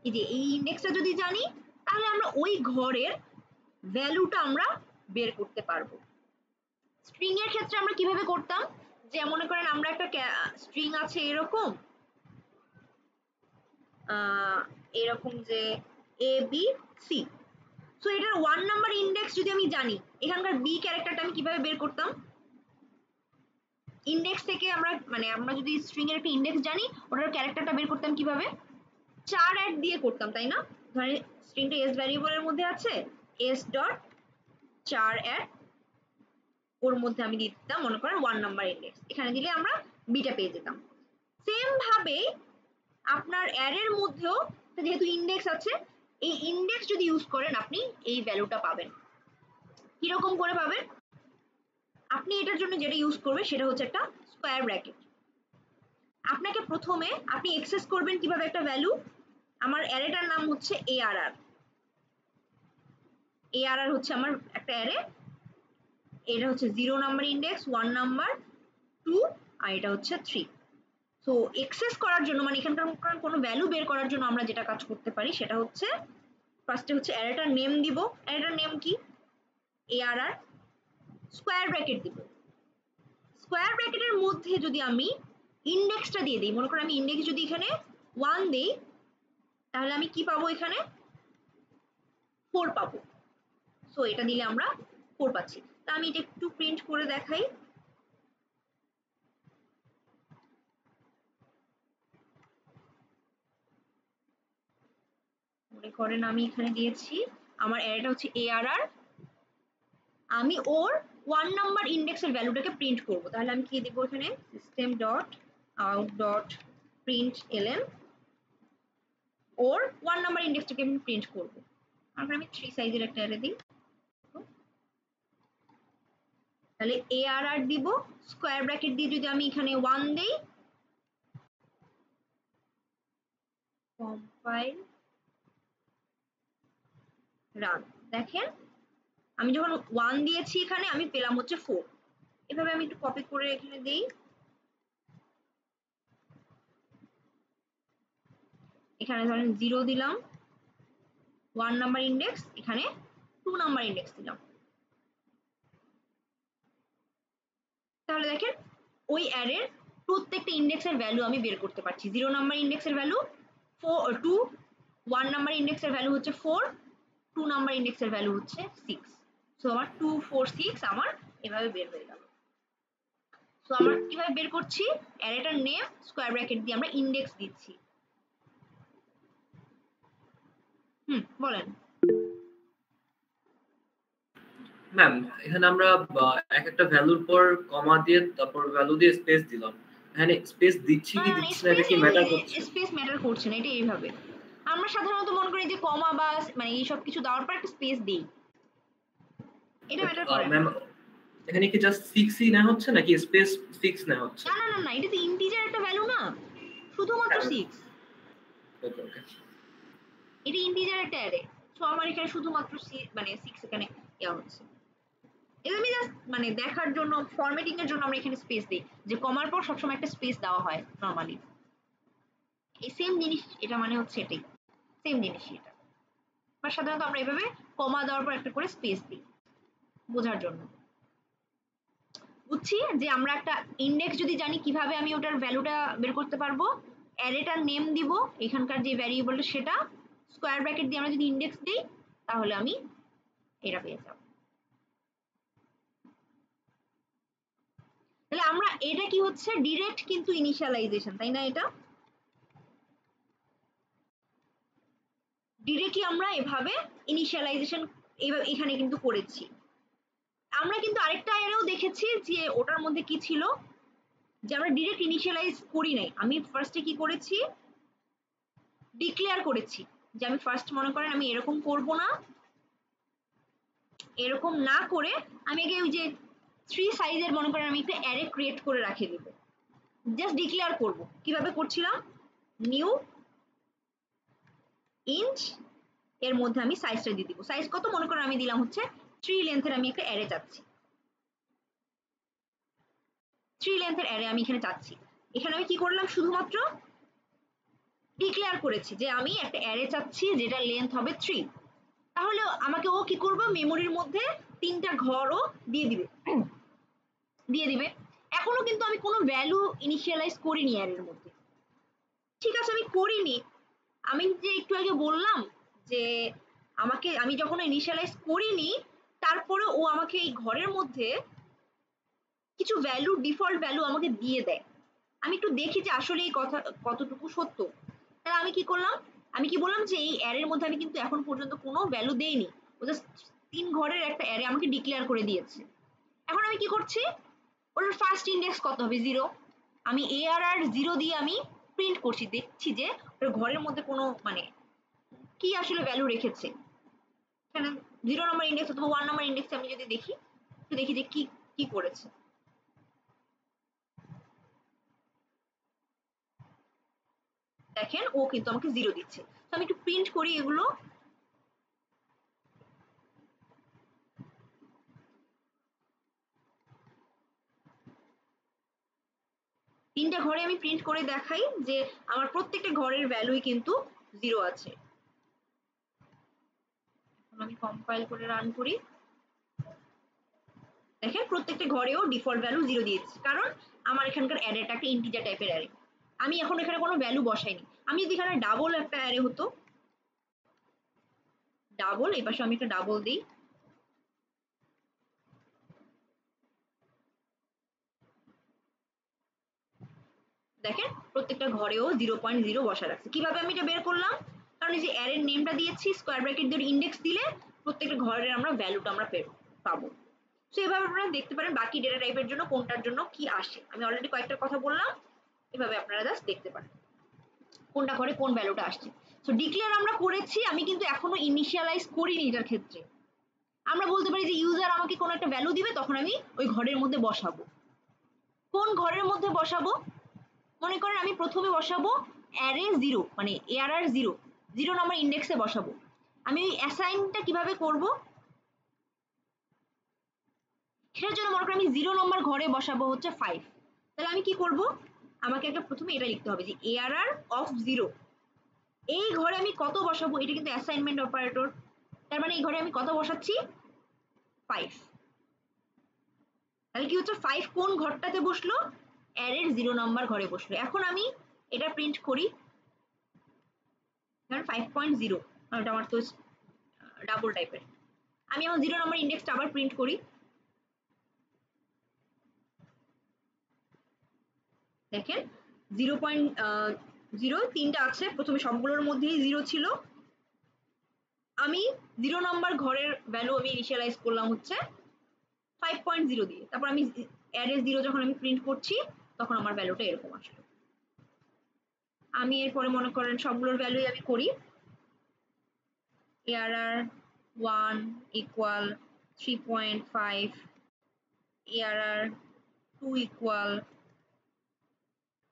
এই যে এই ইন্ডেক্সটা যদি জানি, তাহলে আমরা ওই ঘরের ভ্যালুটা আমরা বের করতে পারবো। স্ট্রিং এর ক্ষেত্রে আমরা কিভাবে করতাম, যে মনে করেন আমরা একটা স্ট্রিং আছে এরকম এরকম যে এ বি সি, সো এটার 1 নাম্বার ইন্ডেক্স যদি আমি জানি, এখানকার বি ক্যারেক্টারটা আমি কিভাবে বের করতাম? ইন্ডেক্স থেকে আমরা মানে আমরা যদি স্ট্রিং এর একটা ইন্ডেক্স জানি, ওটার ক্যারেক্টারটা বের করতাম কিভাবে? 4 অ্যাড দিয়ে করতাম, তাই না? ধরেন স্ট্রিংটা এস ভ্যারিয়েবলের মধ্যে আছে, এস ডট 4 অ্যাড, ওর মধ্যে আমি দিয়ে দিতাম মনে করেন 1 নাম্বার ইন্ডেক্স, এখানে দিলে আমরা বিটা পেয়ে যেতাম। সেম ভাবে আপনার অ্যারের মধ্যেও যেহেতু ইন্ডেক্স আছে, এই ইন্ডেক্স যদি ইউজ করেন আপনি এই ভ্যালুটা পাবেন। কিরকম করে পাবেন? আপনি এটার জন্য যেটা ইউজ করবেন সেটা হচ্ছে একটা স্কয়ার ব্র্যাকেট। আপনাকে প্রথমে আপনি এক্সেস করবেন কিভাবে একটা ভ্যালু, আমার অ্যারেটার নাম হচ্ছে ARR, ARR হচ্ছে আমার একটা অ্যারে, এটা হচ্ছে 0 নাম্বার ইন্ডেক্স, 1 নাম্বার, 2, আর এটা হচ্ছে 3। সো এক্সেস করার জন্য মানে এখানকার কোনো ভ্যালু বের করার জন্য আমরা যেটা কাজ করতে পারি সেটা হচ্ছে ফার্স্টে হচ্ছে অ্যারেটার নেম দিব। অ্যারেটার নেম কি? ARR, স্কয়ার ব্র্যাকেট দিব। স্কয়ার ব্র্যাকেটের মধ্যে যদি আমি ইন্ডেক্সটা দিয়ে দিই, মনে করেন আমি ইন্ডেক্স যদি এখানে 1 দেই, তাহলে আমি কি পাবো? এখানে 4 পাবো। সো এটা দিলে আমরা 4 পাচ্ছি। তা আমি এটা একটু প্রিন্ট করে দেখাই। মনে করেন আমি এখানে দিয়েছি আমার অ্যারেটা হচ্ছে ARR, আমি ওর 1 নাম্বার ইন্ডেক্সের ভ্যালুটাকে প্রিন্ট করব। তাহলে আমি কি দেব এখানে? System dot out dot println, ওর 1 নাম্বার ইন্ডেক্সটাকে আমি প্রিন্ট করব। তারপর আমি 3 সাইজের একটা অ্যারে দিই, তাহলে ARR দিব, স্কয়ার ব্র্যাকেট দিয়ে যদি আমি এখানে 1 দেই, কম্পাইল রান, দেখেন আমি যখন 1 দিয়েছি এখানে আমি পেলাম হচ্ছে 4। এভাবে আমি একটু কপি করে এখানে দেই, এখানে ধরেন 0 দিলাম 1 নাম্বার ইন্ডেক্স, এখানে 2 নাম্বার ইন্ডেক্স দিলাম, তাহলে দেখেন ওই অ্যারের প্রত্যেকটা ইন্ডেক্সের ভ্যালু আমি বের করতে পারছি। 0 নাম্বার ইন্ডেক্সের ভ্যালু 2, 1 নাম্বার ইন্ডেক্সের ভ্যালু হচ্ছে 4, 2 নাম্বার ইন্ডেক্সের ভ্যালু হচ্ছে 6। সো আমার 2, 4, 6 আমার এভাবে বের হয়ে গেল। সো আমরা কিভাবে বের করছি? অ্যারেটার নেম স্কয়ার ব্র্যাকেট দিয়ে আমরা ইন্ডেক্স দিচ্ছি। বলেন। ম্যাম এখানে আমরা এক একটা ভ্যালুর পর কমা দিয়ে তারপর ভ্যালু দিয়ে স্পেস দিলাম, এখানে স্পেস দিচ্ছি কি দিচ্ছি না এটা কি ম্যাটার করছে? স্পেস ম্যাটার করছে না, এটা এইভাবে আমরা সাধারণত মনে করি যে কমা বা মানে এই সব কিছু দেওয়ার পর একটা স্পেস দিই, এটা ম্যাটার করে না। ম্যাম এখানে কি জাস্ট 6ই না হচ্ছে নাকি স্পেস 6 না হচ্ছে? না না না না, এটা তো ইন্টিজার একটা ভ্যালু না, শুধুমাত্র 6। ওকে ওকে, এটা ইন্টিজার একটা অ্যারে, সো আমার এখানে শুধুমাত্র মানে 6 এখানে দেওয়া হচ্ছে। এটা আমি জাস্ট মানে দেখার জন্য, ফরম্যাটিং এর জন্য আমরা এখানে স্পেস দিই, যে কমার পর সবসময় একটা স্পেস দেওয়া হয় নরমালি। এই সেম জিনিস এটা মানে হচ্ছে এটাই, সেম জিনিসই এটা। বা সাধারণত আমরা এভাবে কমা দেওয়ার পর একটা করে স্পেস দিই বোঝার জন্য। বুঝছি যে আমরা একটা ইন্ডেক্স যদি জানি কিভাবে আমি ওটার ভ্যালুটা বের করতে পারবো, অ্যারেটার নেম দিব, এখানকার যে ভ্যারিয়েবলটা সেটা, স্কয়ার ব্র্যাকেট দিয়ে আমরা যদি ইন্ডেক্স দিই তাহলে আমি এটা পেয়ে যাব। তাহলে আমরা এটা কি হচ্ছে ডিরেক্ট কিন্তু ইনিশিয়ালাইজেশন, তাই না? এটা ডিরেক্টলি আমরা এভাবে ইনিশিয়ালাইজেশন এখানে কিন্তু করেছি। আমরা কিন্তু আরেকটা এরও দেখেছি যে ওটার মধ্যে কি ছিল, যে আমরা ডিরেক্ট ইনিশিয়ালাইজ করি নাই, আমি ফার্স্টে কি করেছি, ডিক্লেয়ার করেছি। যে আমি ফার্স্ট মনে করেন আমি এরকম করব না, এরকম না করে আমি আগে ওই যে 3 সাইজের মনে করেন আমি একটা অ্যারে ক্রিয়েট করে রাখে দেব, জাস্ট ডিক্লেয়ার করব। কিভাবে করছিলাম, নিউ ইঞ্চ, এর মধ্যে আমি সাইজটা দিয়ে দিব। সাইজ কত মনে করেন আমি দিলাম হচ্ছে 3 লেন্থের আমি একটা অ্যারে চাচ্ছি, 3 লেন্থের অ্যারে আমি এখানে চাচ্ছি। এখানে আমি কি করলাম, শুধুমাত্র ডিক্লেয়ার করেছি যে আমি একটা অ্যারে চাচ্ছি যেটা লেন্থ হবে 3। তাহলে আমাকে ও কি করবে, মেমোরির মধ্যে 3টা ঘরও দিয়ে দিবে, দিয়ে দিবে। এখনো কিন্তু আমি কোনো ভ্যালু ইনিশিয়ালাইজ করিনি অ্যারের মধ্যে, ঠিক আছে আমি করিনি। আমি যে একটু আগে বললাম যে আমি যখন ইনিশিয়ালাইজ করিনি, তারপরে ও আমাকে এই ঘরের মধ্যে কিছু ভ্যালু, ডিফল্ট ভ্যালু আমাকে দিয়ে দেয়। আমি একটু দেখি যে আসলে এই কথা কতটুকু সত্য। তাহলে আমি কি করলাম, আমি কি বললাম যে এই অ্যারের মধ্যে আমি কিন্তু এখন পর্যন্ত কোনো ভ্যালু দেইনি, ও জাস্ট 3 ঘরের একটা অ্যারে আমাকে ডিক্লেয়ার করে দিয়েছে। এখন আমি কি করছি, ওর ফার্স্ট ইন্ডেক্স কত হবে, 0। আমি ARR 0 দিয়ে আমি প্রিন্ট করছি, দেখছি যে ওর ঘরের মধ্যে কোনো মানে কি আসলে ভ্যালু রেখেছে। এখানে 0 নাম্বার ইন্ডেক্স অথবা 1 নাম্বার ইন্ডেক্সে আমি যদি দেখি, তো দেখি যে কি কি করেছে। দেখেন ও কিন্তু আমাকে 0 দিচ্ছে। তো আমি একটু প্রিন্ট করি এগুলো। তিনটা ঘরে আমি প্রিন্ট করে দেখাই যে আমার প্রত্যেকটা ঘরের ভ্যালুই কিন্তু 0 আছে। আমি কম্পাইল করে রান করি, দেখেন প্রত্যেকটা ঘরেও ডিফল্ট ভ্যালু 0 দিয়েছি, কারণ আমার এখানকার অ্যারেটা একটা ইন্টিজার টাইপের অ্যারে। আমি এখন এখানে কোনো ভ্যালু বসাইনি। আমি যদি এখানে ডাবল একটা অ্যারে হতো, ডাবল, এই পাশে আমি একটা ডাবল দিই, দেখেন প্রত্যেকটা ঘরেও 0.0 বসা রাখছে। কিভাবে আমি এটা বের করলাম, কারণ এই যে অ্যারের নেমটা দিয়েছি, স্কোয়ার ব্র্যাকেট দিয়ে ইন্ডেক্স দিলে প্রত্যেকটা ঘরের আমরা ভ্যালুটা আমরা পাবো। তো এভাবে আপনারা দেখতে পারেন বাকি ডেটা টাইপের জন্য কোনটার জন্য কি আসে। আমি অলরেডি কয়েকটা কথা বললাম, এভাবে আপনারা জাস্ট দেখতে পারেন কোনটা ঘরে কোন ভ্যালুটা আসছে। তো ডিক্লেয়ার আমরা করেছি, আমি কিন্তু এখনো ইনিশিয়ালাইজ করিনি এটার ক্ষেত্রে। আমরা বলতে পারি যে ইউজার আমাকে কোনো একটা ভ্যালু দিবে, তখন আমি ওই ঘরের মধ্যে বসাবো। কোন ঘরের মধ্যে বসাবো, মনে করেন আমি প্রথমে বসাবো অ্যারে 0, মানে ARR 0 নাম্বার ইন্ডেক্সে বসাবো। আমি ওই অ্যাসাইনটা কিভাবে করব, সেটার জন্য মনে করেন আমি 0 নম্বর ঘরে বসাবো হচ্ছে 5। তাহলে আমি কি করব, আমাকে একটা প্রথমে এটা লিখতে হবে যে ARR অফ 0, এই ঘরে আমি কত বসাবো, এটা কিন্তু অ্যাসাইনমেন্ট অপারেটর, তার মানে এই ঘরে আমি কত বসাচ্ছি, 5। তাহলে কি হচ্ছে, 5 কোন ঘরটাতে বসলো, অ্যারের 0 নম্বর ঘরে বসলো। এখন আমি এটা প্রিন্ট করি, 5.0, ওটা আমার তো ডাবল টাইপের। আমি আমার 0 নম্বর ইন্ডেক্সটা আবার প্রিন্ট করি, দেখেন 0.0 তিনটা আছে, প্রথমে সবগুলোর মধ্যেই 0 ছিল। আমি 0 নম্বর ঘরের ভ্যালু আমি ইনিশিয়ালাইজ করলাম হচ্ছে 5.0 দিয়ে, তারপর আমি অ্যারে 0 যখন আমি প্রিন্ট করছি, তখন আমার ভ্যালুটা এরকম আসলো। আমি এরপরে মনে করেন সবগুলোর ভ্যালুই আমি করি, ARR 1 ইকুয়াল 3.5, ARR 2 ইকুয়াল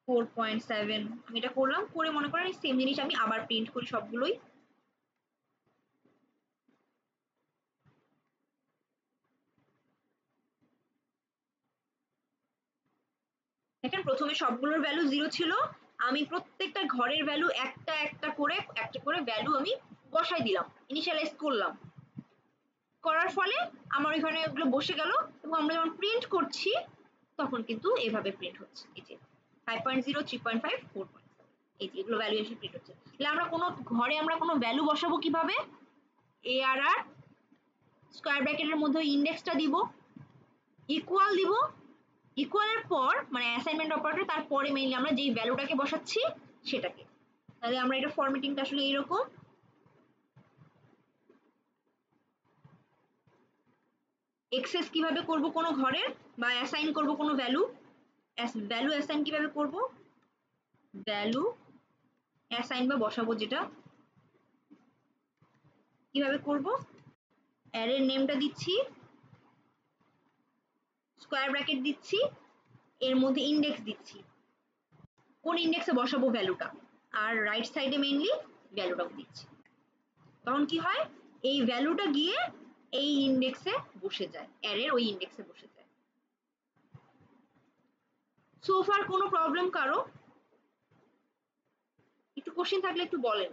4.7। আমি এটা করলাম, করে মনে করেন সেম জিনিস আমি আবার প্রিন্ট করি সবগুলোই। দেখেন প্রথমে সবগুলোর ভ্যালু 0 ছিল, আমি প্রত্যেকটা ঘরের ভ্যালু একটা একটা করে ভ্যালু আমি বসাই দিলাম, ইনিশিয়ালাইজ করলাম। করার ফলে আমার ওইখানে ওগুলো বসে গেল, এবং আমরা যখন প্রিন্ট করছি তখন কিন্তু এভাবে প্রিন্ট হচ্ছে, এই যে 5.0, 3.5, 4.7, এই যে এগুলো ভ্যালু এসে প্রিন্ট হচ্ছে। তাহলে আমরা কোনো ঘরে আমরা কোনো ভ্যালু বসাবো কিভাবে, ARR স্কোয়ার ব্র্যাকেটের মধ্যে ইন্ডেক্সটা দিব, ইকুয়াল দিব, ইকুয়ালের পর মানে অ্যাসাইনমেন্ট অপারেটর, তারপরে মেইনলি আমরা যেই ভ্যালুটাকে বসাচ্ছি সেটাকে। তাহলে আমরা এটা ফরম্যাটিংটা আসলে এইরকম। এক্সেস কিভাবে করব কোনো ঘরের, বা অ্যাসাইন করব কোনো ভ্যালু, ভ্যালু অ্যাসাইন কিভাবে করব, ভ্যালু অ্যাসাইন বা বসাবো যেটা, কিভাবে করব, অ্যারের নেমটা দিচ্ছি, স্কোয়ার ব্র্যাকেট দিচ্ছি, এর মধ্যে ইন্ডেক্স দিচ্ছি, কোন ইন্ডেক্সে বসাবো ভ্যালুটা, আর রাইট সাইডে মেইনলি ভ্যালুটাও দিচ্ছি। তখন কি হয়, এই ভ্যালুটা গিয়ে এই ইন্ডেক্সে বসে যায়, অ্যারের ওই ইন্ডেক্সে বসে যায়। সো ফার কোনো প্রবলেম কারো? একটু কোশ্চেন থাকলে একটু বলেন।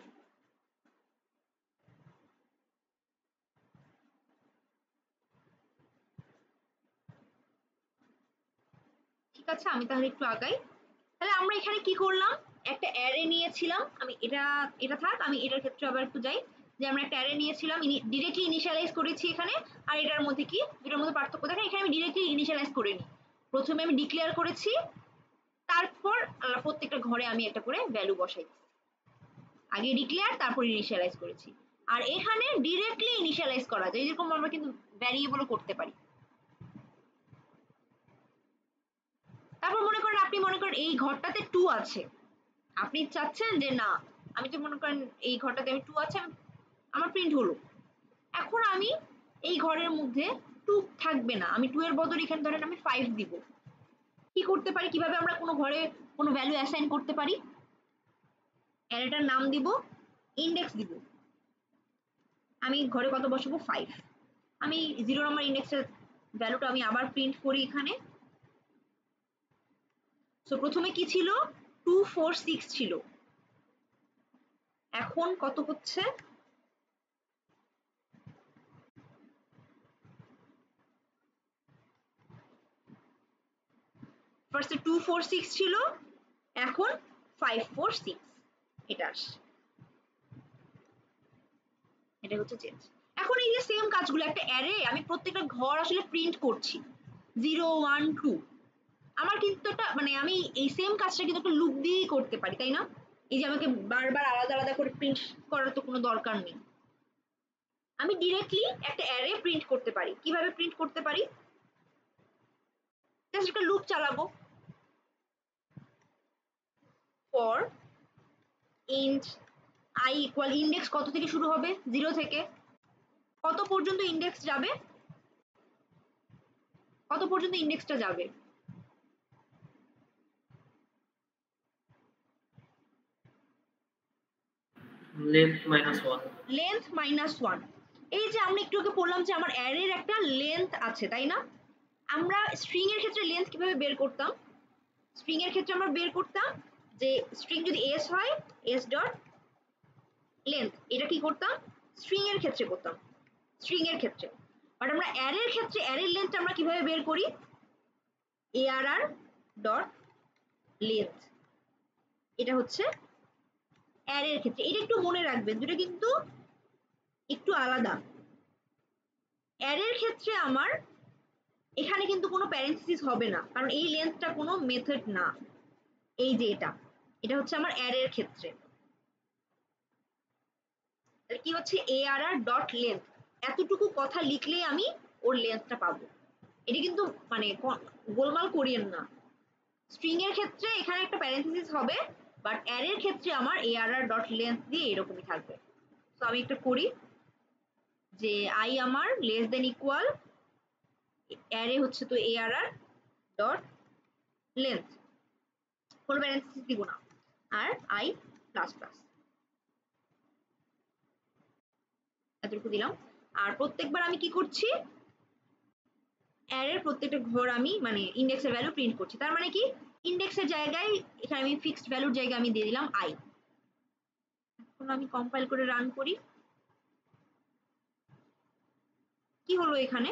ঠিক আছে, আমি তাহলে একটু আগাই। তাহলে আমরা এখানে কি করলাম, একটা অ্যারে নিয়েছিলাম, আমি এটা থাক, আমি এটার ক্ষেত্রে আবার একটু যাই, যে আমরা একটা অ্যারে নিয়েছিলাম, ডিরেক্টলি ইনিশিয়ালাইজ করেছি এখানে, আর এটার মধ্যে কি দুটোর মধ্যে পার্থক্য দেখেন, এখানে আমি ডিরেক্টলি ইনিশিয়ালাইজ করিনি, প্রথমে আমি ডিক্লেয়ার করেছি, তারপর প্রত্যেকটা ঘরে আমি একটা করে ভ্যালু বসাই, আগে ডিক্লেয়ার তারপর ইনিশিয়ালাইজ করেছি। আর এখানে ডিরেক্টলি ইনিশিয়ালাইজ করা যায়, যেরকম আমরা কিন্তু ভ্যারিয়েবলও করতে পারি। তারপর মনে করেন আপনি মনে করেন এই ঘরটাতে 2 আছে, আপনি চাচ্ছেন যে না, আমি তো মনে করেন এই ঘরটাতে আমি 2 আছে, আমার প্রিন্ট হলো, এখন আমি এই ঘরের মধ্যে 2 থাকবে না, আমি 2 এর বদলে এখানে ধরেন আমি 5 দিব। কি করতে পারি, কিভাবে আমরা কোনো ঘরে কোনো ভ্যালু অ্যাসাইন করতে পারি, অ্যারেটার নাম দিব, ইন্ডেক্স দিব, আমি ঘরে কত বসাবো 5, আমি 0 নম্বর ইন্ডেক্সের ভ্যালুটা আমি আবার প্রিন্ট করি এখানে। সো প্রথমে কি ছিল, 2 4 6 ছিল, এখন কত হচ্ছে, ফার্স্টে 2 4 6 ছিল, এখন 5 4 6, এটা আসছে, এটা হচ্ছে চেঞ্জ। এখন এই যে সেম কাজগুলো, একটা অ্যারে আমি প্রত্যেকটা ঘর আসলে প্রিন্ট করছি 0 1 2, আমার কিন্তু একটা মানে আমি এই সেম কাজটা কিন্তু একটা লুপ দিয়েই করতে পারি, তাই না? এই যে আমাকে বারবার আলাদা আলাদা করে প্রিন্ট করার তো কোনো দরকার নেই, আমি ডিরেক্টলি একটা অ্যারে প্রিন্ট করতে পারি। কিভাবে প্রিন্ট করতে পারি, জাস্ট একটা লুপ চালাবো, for int i equal index কত থেকে শুরু হবে, 0 থেকে কত পর্যন্ত ইন্ডেক্স যাবে, কত পর্যন্ত ইন্ডেক্সটা যাবে, লেন্থ -1। লেন্থ -1। এই যে আমরা একটু আগে বললাম যে আমার অ্যারের একটা লেন্থ আছে, তাই না? আমরা স্ট্রিং এর ক্ষেত্রে লেন্থ কিভাবে বের করতাম, স্ট্রিং এর ক্ষেত্রে আমরা বের করতাম যে স্ট্রিং যদি s হয়, s ডট লেন্থ, এটা কি করতাম, স্ট্রিং এর ক্ষেত্রে করতাম, স্ট্রিং এর ক্ষেত্রে। বাট আমরা অ্যারের ক্ষেত্রে অ্যারের লেন্থ আমরা কিভাবে বের করি, arr ডট লেন্থ, এটা হচ্ছে অ্যারের ক্ষেত্রে। এটা একটু মনে রাখবেন, দুটো কিন্তু একটু আলাদা। অ্যারের ক্ষেত্রে আমার এখানে কিন্তু কোনো প্যারেনথেসিস হবে না, কারণ এই লেন্থটা কোনো মেথড না, এই যে এটা হচ্ছে আমার অ্যারের ক্ষেত্রে। কি হচ্ছে arr ডট লেন্থ, এতটুকু কথা লিখলেই আমি ওর লেন্থটা পাবো। এটা কিন্তু মানে গোলমাল করিয়েন না, স্ট্রিং এর ক্ষেত্রে এখানে একটা প্যারেনথেসিস হবে, বাট অ্যারের ক্ষেত্রে আমার arr ডট লেন্থ দিয়ে এরকমই থাকবে। তো আমি একটা করি যে i আমার লেস দেন ইকুয়াল, অ্যারে হচ্ছে তো arr ডট লেন্থ, কোনো প্যারেনথেসিস দিব না, আর i প্লাস প্লাস, এতটুকু দিলাম। আর প্রত্যেকবার আমি কি করছি, অ্যারের প্রত্যেকটা ঘর আমি মানে ইন্ডেক্সের ভ্যালু প্রিন্ট করছি, তার মানে কি ইন্ডেক্সের জায়গায় এখানে আমি ফিক্সড ভ্যালুর জায়গায় আমি দিয়ে দিলাম i। এখন আমি কম্পাইল করে রান করি, কি হলো এখানে,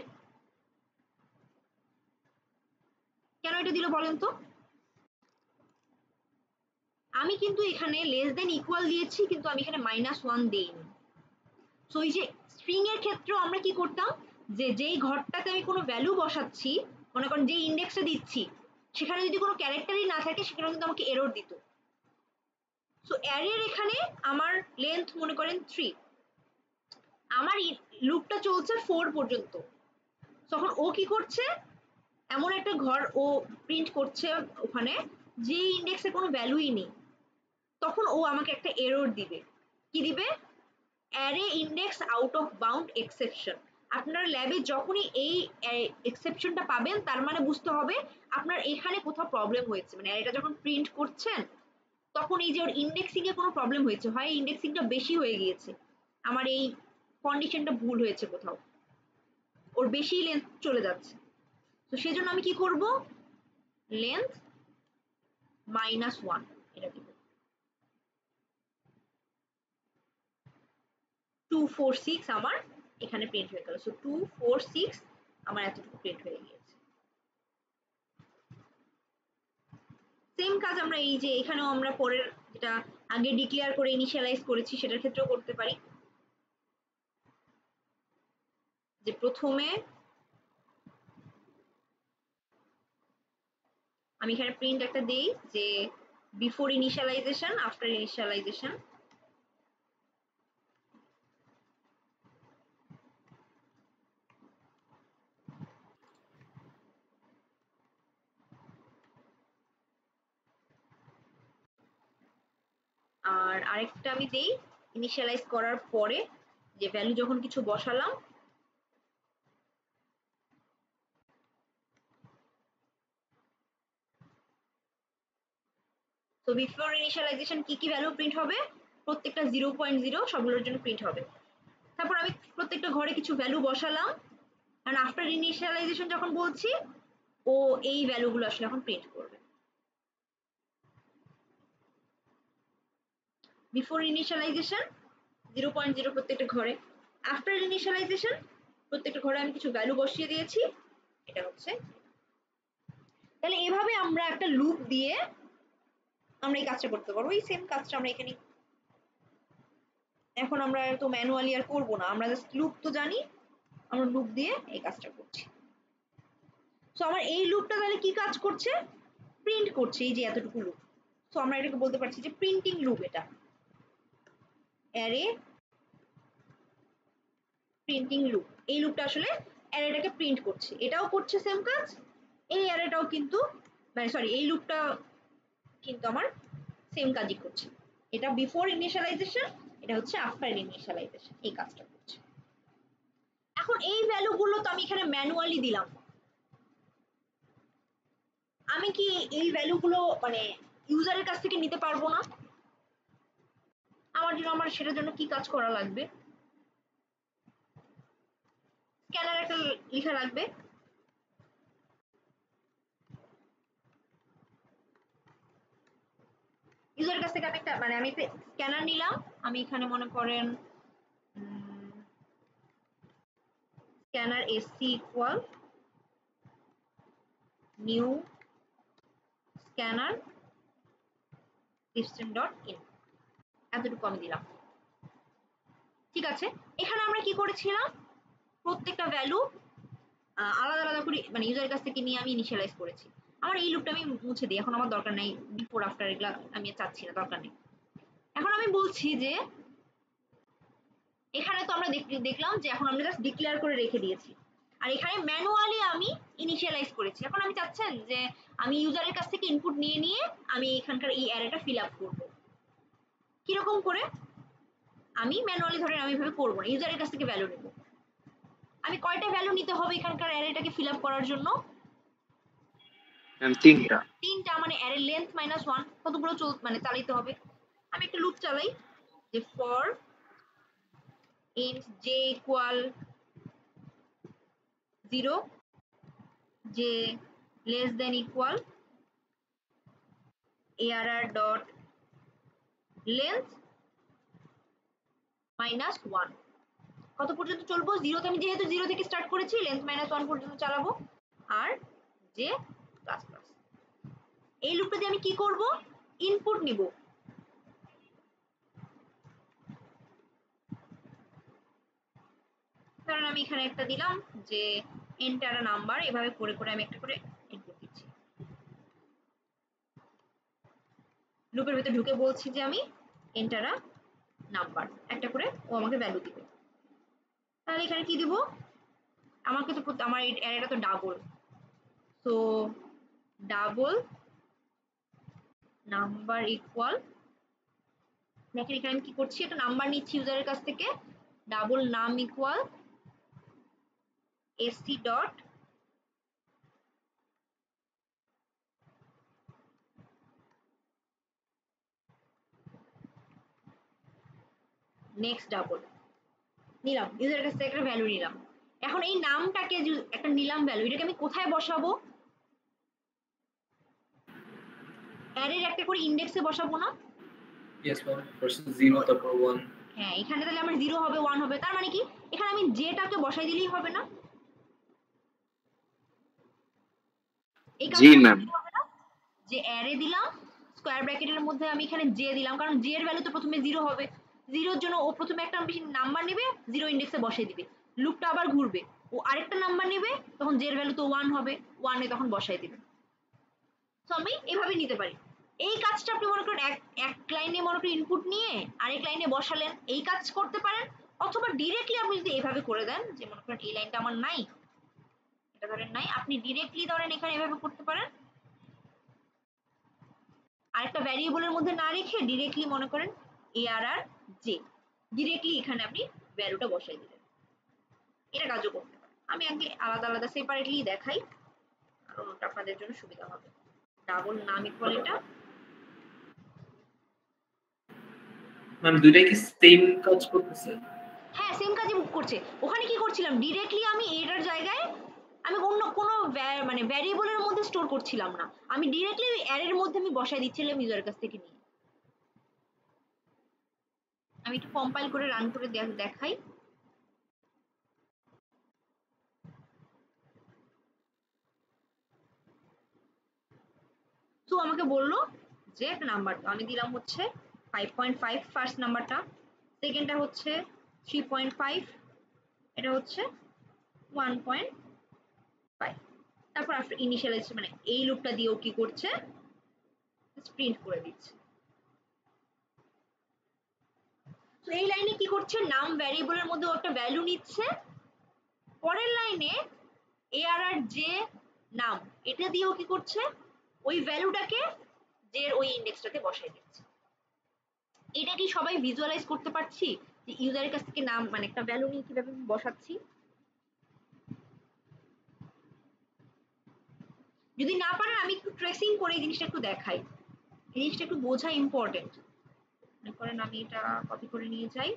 কেন এটা দিল বলেন তো, আমি কিন্তু এখানে লেস দেন ইকুয়াল দিয়েছি, কিন্তু আমি এখানে -1 দেইনি। সো এই যে স্ট্রিং এর ক্ষেত্রেও আমরা কি করতাম, যে যেই ঘরটাতে আমি কোনো ভ্যালু বসাচ্ছি, মনে করেন যে ইন্ডেক্সটা দিচ্ছি সেখানে যদি কোনো ক্যারেক্টারই না থাকে, সেখানে কিন্তু আমাকে এরর দিত। সো অ্যারের এখানে আমার লেন্থ মনে করেন 3, আমার লুপটা চলছে 4 পর্যন্ত, তখন ও কি করছে, এমন একটা ঘর ও প্রিন্ট করছে ওখানে যে ইন্ডেক্সে কোনো ভ্যালুই নেই, তখন ও আমাকে একটা এরর দিবে, কি দিবে, array index out of bound exception. আপনার ল্যাবে যখনই এই এক্সেপশনটা পাবেন তার মানে বুঝতে হবে আপনার এখানে কোথাও প্রবলেম হয়েছে, মানে অ্যারেটা যখন প্রিন্ট করছেন তখন এই যে ওর ইন্ডেক্সিং এ কোনো প্রবলেম হয়েছে, হয় ইন্ডেক্সিংটা বেশি হয়ে গিয়েছে, আমার এই কন্ডিশনটা ভুল হয়েছে কোথাও, ওর বেশি লেন্থ চলে যাচ্ছে। তো সেজন্য আমি কি করব, লেন্থ -1 এটা দিব। 246 আমার এখানে প্রিন্ট হয়ে গেল। সো 246 আমার এতটুকু প্রিন্ট হয়ে গিয়েছে। সেম কাজ আমরা এই যে এখানেও আমরা পরের যেটা আগে ডিক্লেয়ার করে ইনিশিয়ালাইজ করেছি সেটার ক্ষেত্রেও করতে পারি, যে প্রথমে আমি এখানে প্রিন্ট একটা দেই যে বিফোর ইনিশিয়ালাইজেশন, আফটার ইনিশিয়ালাইজেশন। আর আরেকটা আমি দেই ইনিশিয়ালাইজ করার পরে যে ভ্যালু যখন কিছু বসালাম তো বিফোর ইনিশিয়ালাইজেশন কি কি ভ্যালু প্রিন্ট হবে, প্রত্যেকটা 0.0 সবগুলোর জন্য প্রিন্ট হবে। তারপর আমি প্রত্যেকটা ঘরে কিছু ভ্যালু বসালাম, আর আফটার ইনিশিয়ালাইজেশন যখন বলছি ও এই ভ্যালুগুলো আসলে এখন প্রিন্ট করবে। বিফোর ইনিশিয়ালাইজেশন 0.0 প্রত্যেকটা ঘরে, আফটার ইনিশিয়ালাইজেশন প্রত্যেকটা ঘরে আমি কিছু ভ্যালু বসিয়ে দিয়েছি, এটা হচ্ছে। তাহলে এভাবে আমরা একটা লুপ দিয়ে আমরা এই কাজটা করতে পারবো। এই সেম কাজটা আমরা এখানে এখন আমরা তো ম্যানুয়ালি আর করবো না, আমরা জাস্ট লুপ তো জানি, আমরা লুপ দিয়ে এই কাজটা করছি। সো আমার এই লুপটা তাহলে কি কাজ করছে, প্রিন্ট করছে এই যে এতটুকু লুপ। সো আমরা এটাকে বলতে পারছি যে প্রিন্টিং লুপ, এটা অ্যারে প্রিন্টিং লুপ। এই লুপটা আসলে অ্যারেটাকে প্রিন্ট করছে, এটাও করছে সেম কাজ, এই অ্যারেটাও কিন্তু মানে সরি এই লুপটা কিন্তু আমার সেম কাজই করছে। এটা বিফোর ইনিশিয়ালাইজেশন, এটা হচ্ছে আফটার ইনিশিয়ালাইজেশন, এই কাজটা করছে। এখন এই ভ্যালুগুলো তো আমি এখানে ম্যানুয়ালি দিলাম, আমি কি এই ভ্যালুগুলো মানে ইউজারের কাছ থেকে নিতে পারবো না? আমার জন্য আমার সেটার জন্য কি কাজ করা লাগবে, স্ক্যানার একটা লেখা লাগবে। ইউজারের কাছ থেকে আমি একটা মানে আমি একটা স্ক্যানার নিলাম, আমি এখানে মনে করেন scanner SC equal new scanner system dot in, এতটুকু আমি দিলাম। ঠিক আছে, এখানে আমরা কি করেছিলাম, প্রত্যেকটা ভ্যালু আলাদা আলাদা করে মানে ইউজারের কাছ থেকে নিয়ে আমি ইনিশিয়ালাইজ করেছি। আমার এই লুপটা আমি মুছে দিই, এখন আমার দরকার নাই, বিফোর আফটার এগুলা আমি চাচ্ছি না, দরকার নেই। এখন আমি বলছি যে এখানে তো আমরা দেখলাম যে এখন আমরা জাস্ট ডিক্লেয়ার করে রেখে দিয়েছি, আর এখানে ম্যানুয়ালি আমি ইনিশিয়ালাইজ করেছি। এখন আমি চাচ্ছেন যে আমি ইউজারের কাছ থেকে ইনপুট নিয়ে নিয়ে আমি এখানকার এই অ্যারেটা ফিল আপ করবো, কিরকম করে, আমি ম্যানুয়ালি ধরেন আমি এভাবে করবো না, ইউজারের কাছ থেকে ভ্যালু নেব। আমি কয়টা ভ্যালু নিতে হবে এখানকার অ্যারেটাকে ফিল আপ করার জন্য, তিনটা, মানে অ্যারে লেন্থ -1 কতগুলো মানে চালাইতে হবে। আমি একটা লুপ চালাই যে for int j equal 0 j less than equal arr dot length -1 কত পর্যন্ত চলবো, 0 তে আমি যেহেতু 0 থেকে স্টার্ট করেছি লেন্থ -1 পর্যন্ত চালাবো। আর যে প্লাস প্লাস এই লুপটা দিয়ে আমি কি করব, ইনপুট নিব। কারণ আমি এখানে একটা দিলাম যে এন্টার আ নাম্বার, এভাবে করে করে আমি একটা করে ইনপুট দিচ্ছি। লুপের ভিতরে ঢুকে বলছি যে আমি এন্টার আ নাম্বার, একটা করে ও আমাকে ভ্যালু দিবে। তাহলে এখানে কি দিব, আমাকে তো আমার অ্যারেটা তো double, so double number equal দেখেন এখানে আমি কি করছি, একটা নাম্বার নিচ্ছি ইউজারের কাছ থেকে, ডাবল নাম equal SC dot next double নিলাম, ইউজারের কাছ থেকে একটা ভ্যালু নিলাম। এখন এই নামটাকে একটা নিলাম ভ্যালু, এটাকে আমি কোথায় বসাবো? অ্যারের একটা করে ইন্ডেক্সে বসাবো না? ইয়েস ম্যাম, ফার্স্ট 0 তারপর 1। হ্যাঁ, এখানে তাহলে আমার 0 হবে 1 হবে, তার মানে কি এখানে আমি জেটাকে বসাই দিলেই হবে না? এই জি কাজটা ম্যাম। হবে না? যে অ্যারে দিলাম, স্কয়ার ব্র্যাকেটের মধ্যে আমি এখানে জে দিলাম, কারণ জে এর ভ্যালু তো প্রথমে 0 হবে। 0 এর জন্য ও প্রথমে একটা বেশি নাম্বার নেবে, 0 ইন্ডেক্সে বসাই দিবে। লুপটা আবার ঘুরবে, ও আরেকটা নাম্বার নেবে, তখন জে এর ভ্যালু তো 1 হবে, 1 এ তখন বসাই দিবে। তো আমি এভাবে নিতে পারি। এই কাজটা আপনি মনে করেন এক লাইনে মনে করেন ইনপুট নিয়ে আরেক লাইনে বসালেন, এই কাজ করতে পারেন। অথবা ডিরেক্টলি আপনি যদি এভাবে করে দেন, যে মনে করেন এই লাইনটা আমার নাই, এটা ধরেন নাই, আপনি ডিরেক্টলি ধরেন এখানে এভাবে করতে পারেন। আরেকটা ভ্যারিয়েবলের মধ্যে না রেখে ডিরেক্টলি মনে করেন ARR J ডিরেক্টলি এখানে আপনি ভ্যালুটা বসাই দিলেন, এটা কাজও করতে পারেন। আমি আগে আলাদা আলাদা সেপারেটলি দেখাই, কারণ ওটা আপনাদের জন্য সুবিধা হবে। ডাবল নাম ইকুয়াল এটা। ম্যাম দুইটাই কি সেম কাজ করতেছে? হ্যাঁ, সেম কাজই করছে। ওখানে কি করছিলাম, ডিরেক্টলি আমি এটার জায়গায় আমি অন্য কোনো মানে ভ্যারিয়েবলের মধ্যে স্টোর করছিলাম না, আমি ডিরেক্টলি অ্যারের মধ্যে আমি বসাই দিচ্ছিলাম ইউজারের কাছ থেকে নিয়ে। আমি একটু কম্পাইল করে রান করে দেখাই। তো আমাকে বললো যে একটা নাম্বার, আমি দিলাম হচ্ছে 5.5 ফার্স্ট নাম্বারটা, সেকেন্ডটা হচ্ছে 3.5, এটা হচ্ছে 1.5। তারপর আফটার ইনিশিয়ালাইজ মানে এই লুপটা দিয়েও কি করছে, প্রিন্ট করে দিচ্ছে। তো এই লাইনে কি করছে, নাম ভ্যারিয়েবলের মধ্যে একটা ভ্যালু নিচ্ছে, পরের লাইনে ARR যে নাম এটা দিয়েও কি করছে, ওই ভ্যালুটাকে যে ওই ইন্ডেক্সটাতে বসাই দিচ্ছে। এটা কি সবাই ভিজুয়ালাইজ করতে পারছি যে ইউজারের কাছ থেকে নাম মানে একটা ভ্যালু নিয়ে কিভাবে বসাচ্ছি? যদি না পারেন আমি একটু ট্রেসিং করে এই জিনিসটা একটু দেখাই, এই জিনিসটা একটু বোঝা ইম্পর্টেন্ট। মনে করেন আমি এটা কপি করে নিয়ে যাই,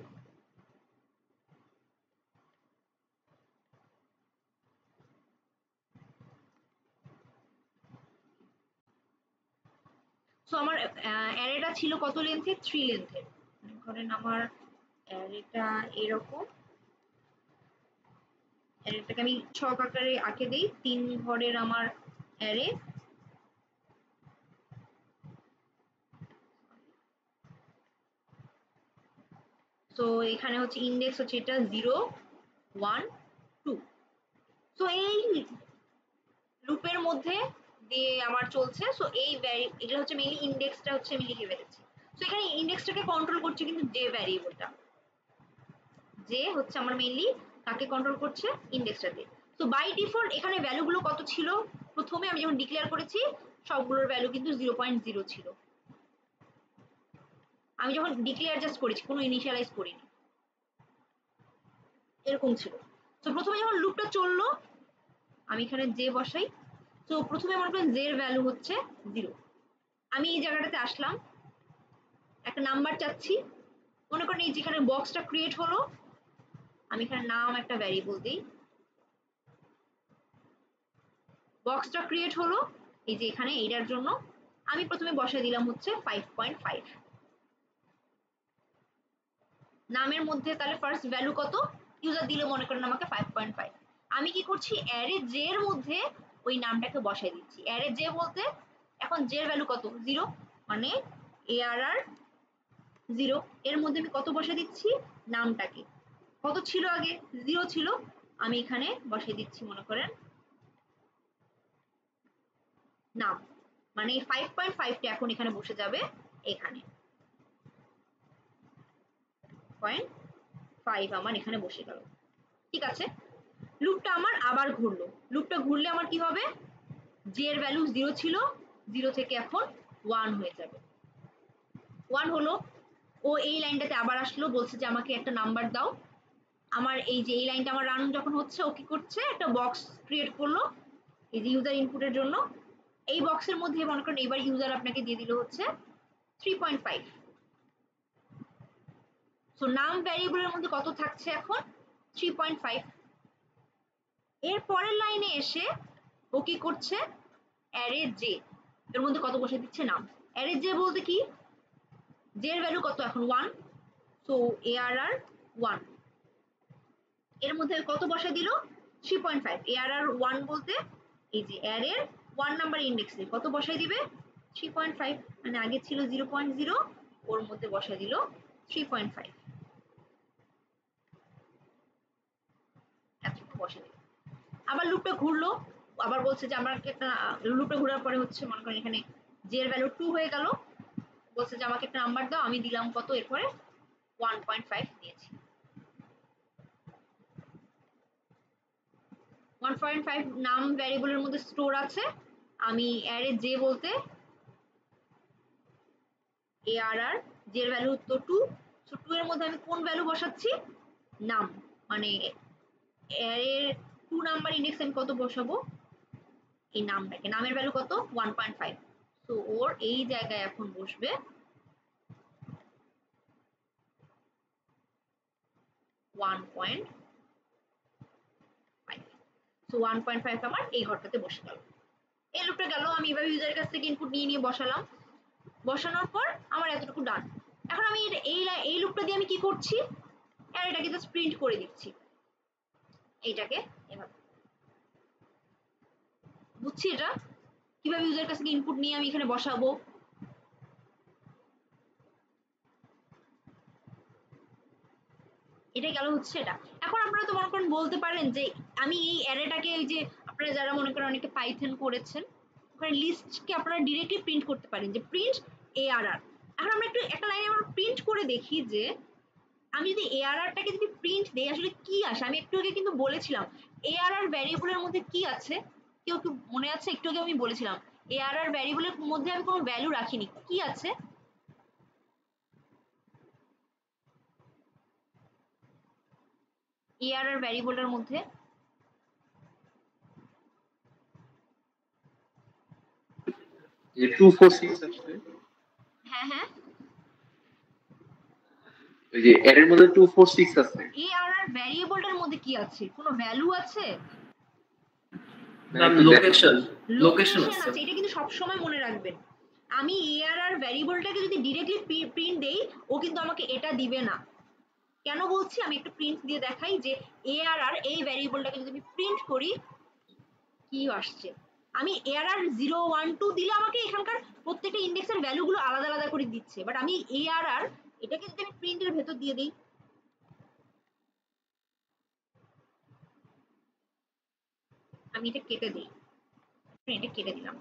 সো আমার অ্যারেটা ছিল কত লেন্থে, 3 লেন্থের। মনে করেন আমার অ্যারেটা এরকম, অ্যারেটাকে আমি ছক আকারে আঁকে দেই, 3 ঘরের আমার অ্যারে। তো এখানে হচ্ছে ইন্ডেক্স হচ্ছে এটা 0 1 2। তো এই লুপের মধ্যে দিয়ে আমার চলছে। সো এই এগুলো হচ্ছে মেইনলি ইন্ডেক্সটা হচ্ছে আমি লিখে ফেলেছি। তো এখানে ইন্ডেক্সটাকে কন্ট্রোল করছে কিন্তু যে ভ্যারিয়েবলটা, যে হচ্ছে আমার মেইনলি তাকে কন্ট্রোল করছে ইন্ডেক্সটাতে। তো বাই ডিফল্ট এখানে ভ্যালুগুলো কত ছিল, প্রথমে আমি যখন ডিক্লেয়ার করেছি সবগুলোর ভ্যালু কিন্তু 0.0 ছিল। আমি যখন ডিক্লেয়ার জাস্ট করেছি, কোনো ইনিশিয়ালাইজ করিনি, এরকম ছিল। তো প্রথমে যখন লুপটা চললো আমি এখানে জে বসাই। তো প্রথমে মনে করেন জে এর ভ্যালু হচ্ছে 0। আমি এই জায়গাটাতে আসলাম, একটা নাম্বার চাচ্ছি, মনে করেন এই যেখানে বক্সটা ক্রিয়েট হলো, আমি এখানে নাম একটা ভ্যারিয়েবল দিই, বক্সটা ক্রিয়েট হলো এই যে এখানে এইটার জন্য আমি প্রথমে বসাই দিলাম হচ্ছে 5.5। নামের মধ্যে তাহলে ফার্স্ট ভ্যালু কত, ইউজার দিলে মনে করেন আমাকে 5.5। আমি কি করছি, অ্যারে জে এর মধ্যে ওই নামটাকে বসাই দিচ্ছি। অ্যারে জে বলতে এখন জে এর ভ্যালু কত, 0, মানে ARR 0 এর মধ্যে আমি কত বসাই দিচ্ছি, নামটাকে। কত ছিল আগে, 0 ছিল, আমি এখানে বসাই দিচ্ছি মনে করেন নাম, মানে 5.5টা এখন এখানে বসে যাবে এখানে 0.5 আমার এখানে বসে গেল। ঠিক আছে, লুপটা আমার আবার ঘুরলো, লুপটা ঘুরলে আমার কি হবে, জে এর ভ্যালু 0 ছিল, 0 থেকে এখন 1 হয়ে যাবে। 1 হলো, ও এই লাইনটাতে আবার আসলো, বলছে যে আমাকে একটা নাম্বার দাও। আমার এই যে এই লাইনটা আমার রান যখন হচ্ছে, ও কি করছে, একটা বক্স ক্রিয়েট করলো এই যে ইউজার ইনপুটের জন্য। এই বক্সের মধ্যে মনে করেন এবার ইউজার আপনাকে দিয়ে দিল হচ্ছে 3.5। সো নাম ভ্যারিয়েবলের মধ্যে কত থাকছে এখন, 3.5। এর পরের লাইনে এসে ও কি করছে, অ্যারে জে এর মধ্যে কত বসে দিচ্ছে, নাম। অ্যারে জে বলতে কি, জে এর ভ্যালু কত এখন 1, সো ARR 1। এর মধ্যে কত বসে দিল, 3.5। ARR 1 বলতে এই যে অ্যারের 1 নাম্বার ইন্ডেক্সে কত বসাই দিবে, 3.5। মানে আগে ছিল 0.0, ওর মধ্যে বসাই দিল 3.5। এতটুকু বসে দিল। আবার লুপটা ঘুরলো, আবার বলছে যে আমার একটা, লুপটা ঘোরার পরে হচ্ছে মনে করেন এখানে জে এর ভ্যালু 2 হয়ে গেল, বলছে যে আমাকে একটা নাম্বার দাও, আমি দিলাম কত, এরপরে 1.5 দিয়েছি। 1.5 নাম ভ্যারিয়েবলের মধ্যে স্টোর আছে। আমি অ্যারে জে বলতে ARR জে এর ভ্যালু তো 2, সো 2 এর মধ্যে আমি কোন ভ্যালু বসাচ্ছি, নাম। মানে অ্যারের 2 নাম্বার ইন্ডেক্স আমি কত বসাবো, এই নামটাকে, নামের ভ্যালু কত 1.5। সো ওর এই জায়গায় এখন বসবে 1.5। সো 1.5 আমার এই ঘরটাতে বসে গেল। এই লুপটা গেল, আমি এভাবে ইউজারের কাছ থেকে ইনপুট নিয়ে নিয়ে বসালাম। বসানোর পর আমার এতটুকু ডান। এখন আমি এই লুপটা দিয়ে আমি কি করছি, এটাকে জাস্ট প্রিন্ট করে দিচ্ছি, এইটাকে এভাবে। বুঝছি এটা কিভাবে ইউজারের কাছ থেকে ইনপুট নিয়ে আমি এখানে বসাবো। এটা গেল হচ্ছে এটা। এখন আপনারা তো মনে করেন বলতে পারেন যে আমি এই অ্যারেটাকে, ওই যে আপনারা যারা মনে করেন অনেকে পাইথন করেছেন, ওখানে লিস্টকে আপনারা ডিরেক্টলি প্রিন্ট করতে পারেন যে প্রিন্ট ARR। এখন আমরা একটু একটা লাইনে আমরা প্রিন্ট করে দেখি যে আমি যদি ARRটাকে যদি প্রিন্ট দেই আসলে কি আসে। আমি একটু আগে কিন্তু বলেছিলাম ARR ভ্যারিয়েবলের মধ্যে কি আছে, কেউ কি মনে আছে, একটু আগে আমি বলেছিলাম ARR ভ্যারিয়েবলের মধ্যে আমি কোনো ভ্যালু রাখিনি, কি আছে, ARR ভ্যারিয়েবলের মধ্যে। 246 আসছে। হ্যাঁ হ্যাঁ, ওই যে এর মধ্যে 246 আছে। ARR ভ্যারিয়েবলটার মধ্যে কি আছে, কোনো ভ্যালু আছে, লোকেশন লোকেশন আছে। আছে। এটা কিন্তু সব সময় মনে রাখবেন, আমি ARR ভ্যারিয়েবলটাকে যদি ডিরেক্টলি প্রিন্ট দেই ও কিন্তু আমাকে এটা দিবে না। কেন বলছি, আমি একটু প্রিন্ট দিয়ে দেখাই যে ARR এই ভ্যারিয়েবলটাকে যদি আমি প্রিন্ট করি কি আসছে। আমি ARR 0 1 2 দিলে আমাকে এখানকার প্রত্যেকটা ইন্ডেক্সের ভ্যালুগুলো আলাদা আলাদা করে দিচ্ছে, বাট আমি ARR এটাকে যদি আমি প্রিন্টের ভেতর দিয়ে দিই, আমি এটা কেটে দিই, এটা কেটে দিলাম,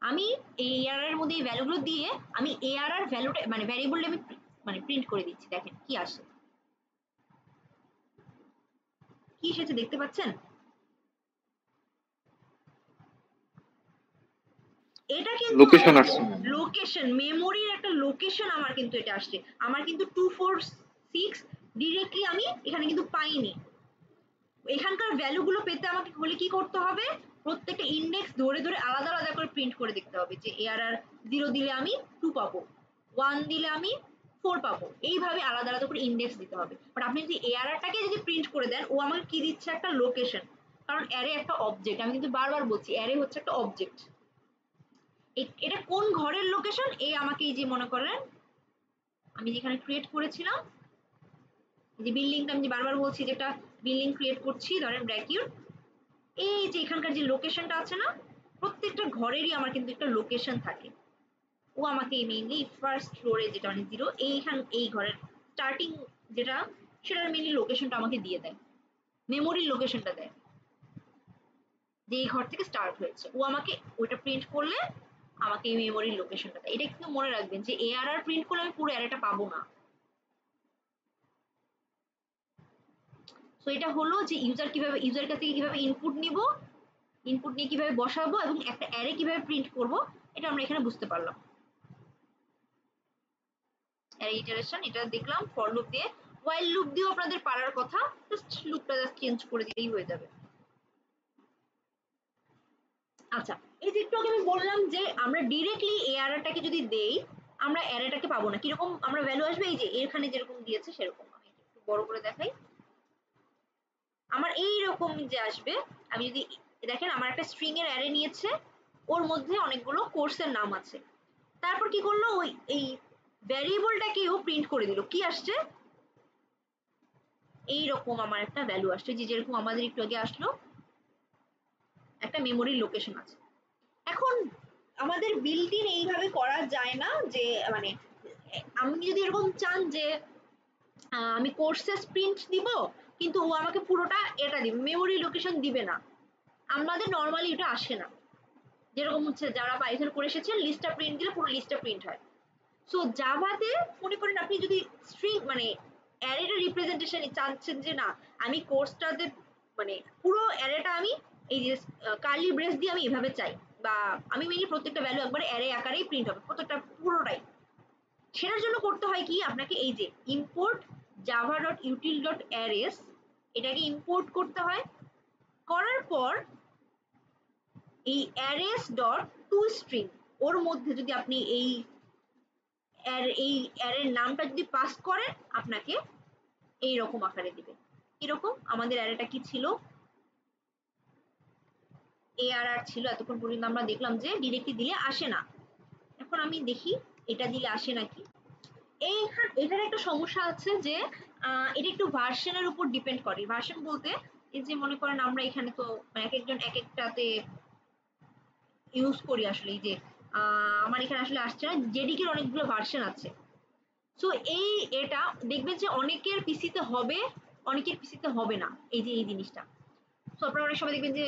আমি এই ARR এর মধ্যে এই ভ্যালুগুলো দিয়ে আমি ARR ভ্যালুটা মানে ভ্যারিয়েবলটা আমি মানে প্রিন্ট করে দিচ্ছি। দেখেন কি আসে, কি এসেছে দেখতে পাচ্ছেন। এটা কিন্তু লোকেশন আসছে। লোকেশন, মেমোরির একটা লোকেশন আমার কিন্তু এটা আসছে। আমার কিন্তু 246 ডিরেক্টলি আমি এখানে কিন্তু পাইনি। এখানকার ভ্যালুগুলো পেতে আমাকে হলে কি করতে হবে, প্রত্যেকটা ইন্ডেক্স ধরে ধরে আলাদা আলাদা করে প্রিন্ট করে দেখতে হবে যে ARR 0 দিলে আমি 2 পাবো, 1 দিলে আমি 4 পাবো, এইভাবে আলাদা আলাদা করে ইন্ডেক্স দিতে হবে। বাট আপনি যদি ARRটাকে যদি প্রিন্ট করে দেন, ও আমাকে কি দিচ্ছে, একটা লোকেশন। কারণ অ্যারে একটা অবজেক্ট, আমি কিন্তু বারবার বলছি অ্যারে হচ্ছে একটা অবজেক্ট। এটা কোন ঘরের লোকেশন, এ আমাকে এই যে মনে করেন আমি যেখানে ক্রিয়েট করেছিলাম, যে বিল্ডিংটা আমি যে বারবার বলছি যে একটা বিল্ডিং ক্রিয়েট করছি, ধরেন ব্র্যাকিউট, এই যে এখানকার যে লোকেশনটা আছে না, প্রত্যেকটা ঘরেরই আমার কিন্তু একটা লোকেশন থাকে। ও আমাকে মেইনলি ফার্স্ট ফ্লোরে যেটা মানে 0, এই ঘরের স্টার্টিং যেটা, সেটার মেইনলি লোকেশনটা আমাকে দিয়ে দেয়, মেমোরির লোকেশনটা দেয় যে এই ঘর থেকে স্টার্ট হয়েছে। ও আমাকে ওটা প্রিন্ট করলে আমাকে এই মেমোরির লোকেশনটা দেয়। এটা কিন্তু মনে রাখবেন যে ARR প্রিন্ট করলে আমি পুরো অ্যারেটা পাবো না। সো এটা হলো যে ইউজার কাছ থেকে কিভাবে ইনপুট নিব, ইনপুট নিয়ে কিভাবে বসাবো এবং একটা অ্যারে কিভাবে প্রিন্ট করব, এটা আমরা এখানে বুঝতে পারলাম। অ্যারে ইটারেশন এটা দেখলাম ফর লুপ দিয়ে, while লুপ দিয়েও আপনাদের পারার কথা, জাস্ট লুপটা জাস্ট চেঞ্জ করে দিলেই হয়ে যাবে। আচ্ছা, এই যে একটু আগে আমি বললাম যে আমরা ডিরেক্টলি এই অ্যারেটাকে যদি দেই আমরা অ্যারেটাকে পাবো না, কিরকম আমরা ভ্যালু আসবে, এই যে এখানে যেরকম দিয়েছে সেরকম। আমি একটু বড় করে দেখাই, আমার এইরকম যে আসবে। আমি যদি দেখেন আমার একটা স্ট্রিং এর অ্যারে নিয়েছে, ওর মধ্যে অনেকগুলো কোর্সের নাম আছে, তারপর কি করলো ওই এই ভ্যারিয়েবলটাকেও প্রিন্ট করে দিল, কি আসছে এইরকম আমার একটা ভ্যালু আসছে, যে যেরকম আমাদের একটু আগে আসলো একটা মেমোরির লোকেশন আছে। এখন আমাদের বিল্ট ইন এইভাবে করা যায় না যে মানে আমি যদি এরকম চান যে আমি কোর্সেস প্রিন্ট দিব কিন্তু ও আমাকে পুরোটা এটা দিবে, মেমোরি লোকেশন দিবে না, আমাদের নর্মালি এটা আসে না। যেরকম হচ্ছে যারা পাইথন করে এসেছেন লিস্টটা প্রিন্ট দিলে পুরো লিস্টটা প্রিন্ট হয়। সো জাভাতে মনে করেন আপনি যদি স্ট্রিং মানে অ্যারেটা রিপ্রেজেন্টেশন চাচ্ছেন যে না আমি কোর্সটাতে মানে পুরো অ্যারেটা আমি এই যে কার্লি ব্রেস দিয়ে আমি এভাবে চাই, বা আমি মেনলি প্রত্যেকটা ভ্যালু একবার অ্যারে আকারেই প্রিন্ট হবে প্রত্যেকটা পুরোটাই, সেটার জন্য করতে হয় কি আপনাকে এই যে ইম্পোর্ট java.util.arrays এটাকে ইম্পোর্ট করতে হয়, করার পর এই arrays ডট টু স্ট্রিং ওর মধ্যে যদি আপনি এই অ্যারের নামটা যদি পাস করেন আপনাকে এই রকম আকারে দিবে। এরকম আমাদের অ্যারেটা কি ছিল, ARR ছিল এতক্ষণ পর্যন্ত আমরা দেখলাম যে ডিরেক্টলি দিলে আসে না। এখন আমি দেখি এটা দিলে আসে নাকি। এটার একটা সমস্যা আছে যে এটা একটু ভার্সনের উপর ডিপেন্ড করে। ভার্সন বলতে এই যে মনে করেন আমরা এখানে তো এক একজন এক একটাতে ইউজ করি আসলে, এই যে আমার এখানে আসলে আসছে না, জেডিকের অনেকগুলো ভার্সন আছে। সো এটা দেখবেন যে অনেকের পিসিতে হবে অনেকের পিসিতে হবে না, এই যে এই জিনিসটা। সো আপনারা অনেক সময় দেখবেন যে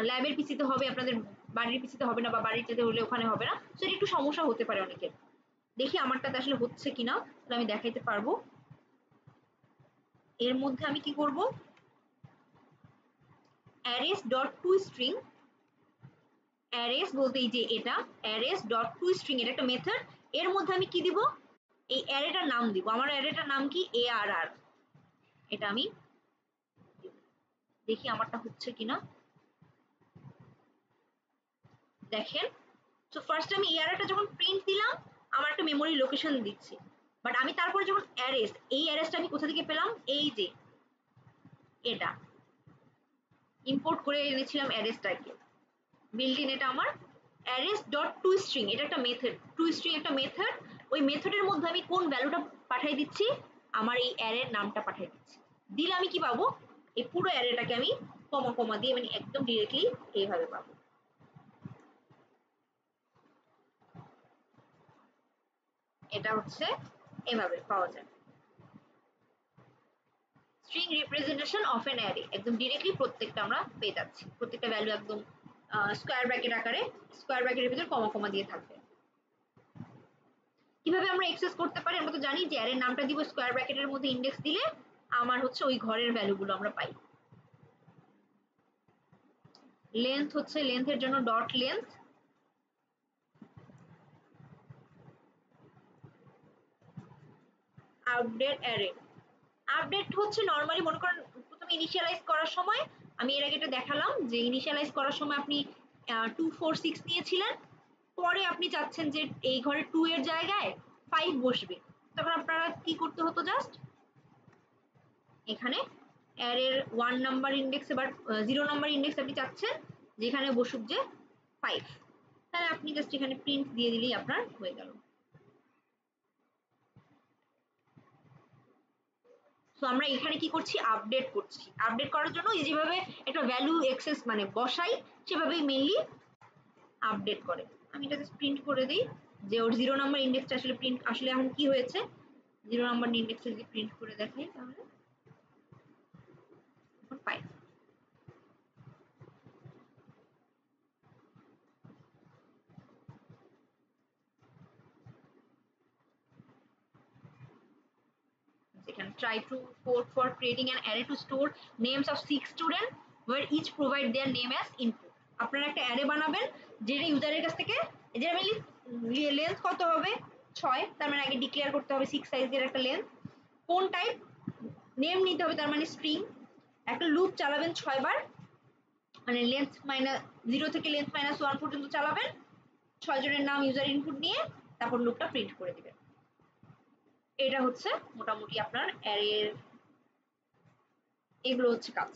ল্যাবের পিসিতে হবে আপনাদের বাড়ির পিসিতে হবে না, বা বাড়িতে হলে ওখানে হবে না, সো এটা একটু সমস্যা হতে পারে অনেকের। দেখি আমারটাতে আসলে হচ্ছে কিনা, তাহলে আমি দেখাইতে পারবো। এর মধ্যে আমি কি করব, arrays dot two string, arrays বলতে এই যে এটা arrays ডট টু স্ট্রিং, এটা একটা মেথড, এর মধ্যে আমি কি দিব এই অ্যারেটার নাম দিব, আমার অ্যারেটার নাম কি ARR, এটা আমি দেখি আমারটা হচ্ছে কিনা। দেখেন তো ফার্স্ট আমি এআরটা যখন প্রিন্ট দিলাম আমার একটা মেমোরি লোকেশন দিচ্ছে, বাট আমি তারপরে যখন অ্যারেস, এই অ্যারেসটা আমি কোথা থেকে পেলাম, এই যে এটা ইম্পোর্ট করে এনেছিলাম অ্যারেসটাকে, বিল্ট ইন এটা আমার অ্যারেস ডট টু স্ট্রিং, এটা একটা মেথড, টু স্ট্রিং একটা মেথড, ওই মেথডের মধ্যে আমি কোন ভ্যালুটা পাঠিয়ে দিচ্ছি, আমার এই অ্যারের নামটা পাঠিয়ে দিচ্ছি, দিলে আমি কি পাবো এই পুরো অ্যারেটাকে আমি কমা কমা দিয়ে মানে একদম ডিরেক্টলি এইভাবে পাবো। এটা হচ্ছে এভাবে পাওয়া যায় string representation of N array, একদম ডিরেক্টলি প্রত্যেকটা আমরা পেয়ে যাচ্ছি, প্রত্যেকটা ভ্যালু একদম স্কয়ার ব্র্যাকেট আকারে, স্কয়ার ব্র্যাকেটের ভিতরে কমা কমা দিয়ে থাকবে। কিভাবে আমরা অ্যাক্সেস করতে পারি, আমরা তো জানি যে অ্যারের নামটা দিব, স্কয়ার ব্র্যাকেটের মধ্যে ইন্ডেক্স দিলে আমার হচ্ছে ওই ঘরের ভ্যালুগুলো আমরা পাই। লেন্থ হচ্ছে লেন্থের জন্য dot length, update array, update হচ্ছে নরমালি মনে করেন প্রথমে ইনিশিয়ালাইজ করার সময়, আমি এর আগে এটা দেখালাম যে ইনিশিয়ালাইজ করার সময় আপনি 246 নিয়েছিলেন, পরে আপনি চাচ্ছেন যে এই ঘরে 2 এর জায়গায় 5 বসবে, তখন আপনারা কি করতে হতো, জাস্ট এখানে অ্যারের 1 নাম্বার ইন্ডেক্সে বা 0 নাম্বার ইন্ডেক্স আপনি চাচ্ছেন যেখানে বসুক যে 5, তাহলে আপনি জাস্ট এখানে প্রিন্ট দিয়ে দিলেই আপনার হয়ে গেল। সো আমরা এখানে কি করছি, আপডেট করছি, আপডেট করার জন্য এই যেভাবে একটা ভ্যালু এক্সেস মানে বসাই সেভাবেই মেইনলি আপডেট করে। আমি এটা জাস্ট প্রিন্ট করে দিই যে ওর 0 নাম্বার ইন্ডেক্সটা আসলে প্রিন্ট আসলে এখন কি হয়েছে, 0 নাম্বার ইন্ডেক্সে যদি প্রিন্ট করে দেখাই তাহলে এখন 5। এখানে try to code for creating an array to store names of 6 students where each provide their name as input। আপনারা একটা অ্যারে বানাবেন যেটা ইউজারের কাছ থেকে, যেটা মেইনলি লেন্থ কত হবে 6, তার মানে আগে ডিক্লেয়ার করতে হবে 6 সাইজের একটা লেন্থ। কোন টাইপ, নেম নিতে হবে, তার মানে স্ট্রিং। একটা লুপ চালাবেন 6 বার, মানে লেন্থ মাইনাস 0 থেকে লেন্থ মাইনাস 1 পর্যন্ত চালাবেন, 6 জনের নাম ইউজার ইনপুট নিয়ে তারপর লুপটা প্রিন্ট করে দিবেন। এটা হচ্ছে মোটামুটি আপনার অ্যারের, এগুলো হচ্ছে কাজ।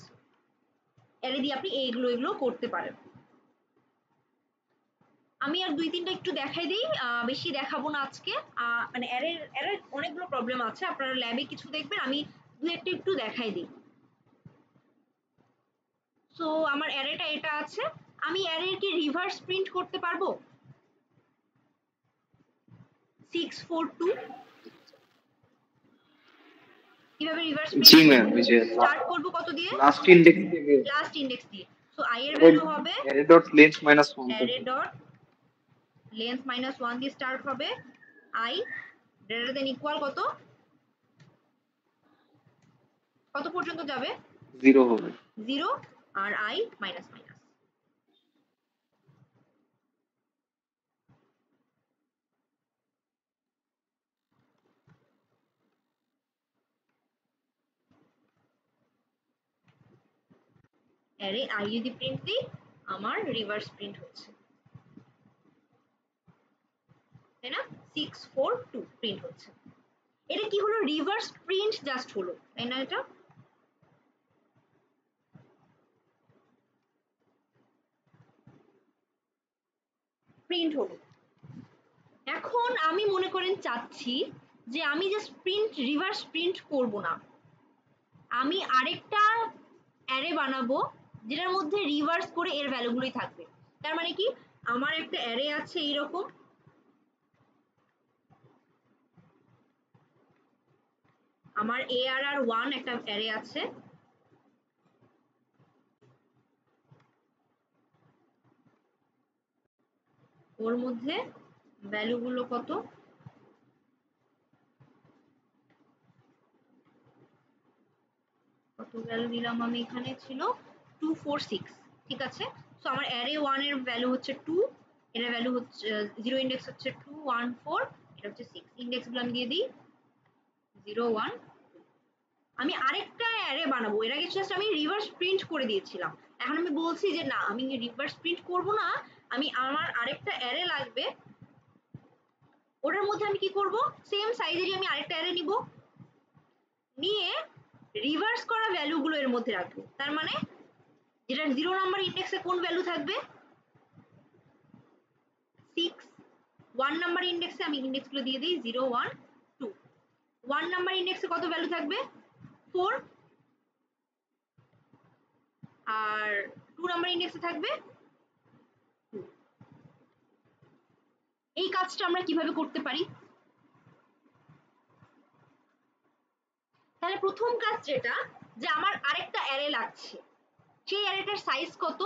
অ্যারে দিয়ে আপনি এগুলো করতে পারেন। আমি আর 2-3টা একটু দেখাই দিই, বেশি দেখাবো না আজকে। মানে অ্যারের অনেকগুলো প্রবলেম আছে, আপনারা ল্যাবে কিছু দেখবেন, আমি 2-1টা একটু দেখাই দিই। সো আমার অ্যারেটা এটা আছে, আমি অ্যারের কি রিভার্স প্রিন্ট করতে পারবো? 6 4 2 কিভাবে রিভার্স জি প্রিন্ট ম্যাম, করব? ওই যে স্টার্ট করব কত দিয়ে? লাস্ট ইন্ডেক্স থেকে লাস্ট ইনডেক্স দিয়ে। সো i এর ভ্যালু হবে array dot length minus 1 array dot length minus 1 দিয়ে স্টার্ট হবে, i গ্রেটার দেন ইকুয়াল কত, কত পর্যন্ত যাবে? 0 হবে। 0 আর i minus minus. Array i যদি প্রিন্ট দিই, আমার রিভার্স প্রিন্ট হচ্ছে, তাই না? 6 4 2 প্রিন্ট হচ্ছে। এটা কি হলো? রিভার্স প্রিন্ট জাস্ট হলো, তাই না? এটা প্রিন্ট হলো। এখন আমি মনে করেন চাচ্ছি যে আমি জাস্ট প্রিন্ট, রিভার্স প্রিন্ট করব না, আমি আরেকটা অ্যারে বানাবো যেটার মধ্যে রিভার্স করে এর ভ্যালুগুলোই থাকবে। তার মানে কি, আমার একটা অ্যারে আছে এইরকম, আমার ARR1 একটা অ্যারে আছে, ওর মধ্যে ভ্যালুগুলো কত, কত ভ্যালু দিলাম আমি, এখানে ছিল 2 4 6, ঠিক আছে? সো আমার অ্যারে 1 এর ভ্যালু হচ্ছে 2, এর ভ্যালু হচ্ছে 0 ইনডেক্স হচ্ছে 2 1 4, এটা হচ্ছে 6, ইনডেক্স গুলো আমি দিয়ে দিই 0 1। আমি আরেকটা অ্যারে বানাবো, এর আগে জাস্ট আমি রিভার্স প্রিন্ট করে দিয়েছিলাম, এখন আমি বলছি যে না, আমি রিভার্স প্রিন্ট করব না, আমি আমার আরেকটা অ্যারে লাগবে, ওটার মধ্যে আমি কি করব, সেম সাইজেরই আমি আরেকটা অ্যারে নিব, নিয়ে রিভার্স করা ভ্যালুগুলো এর মধ্যে রাখবো। তার মানে যেটা 0 নাম্বার ইনডেক্সে কোন ভ্যালু থাকবে, 6, 1 নাম্বার ইনডেক্সে আমি ইনডেক্সগুলো দিয়ে দিই 0 1 2, 1 নাম্বার ইনডেক্সে কত ভ্যালু থাকবে, 4, আর 2 নাম্বার ইনডেক্সে থাকবে 2। এই কাজটা আমরা কিভাবে করতে পারি? তাহলে প্রথম কাজ যেটা, যে আমার আরেকটা অ্যারে লাগছে, সেই অ্যারেটার সাইজ কত,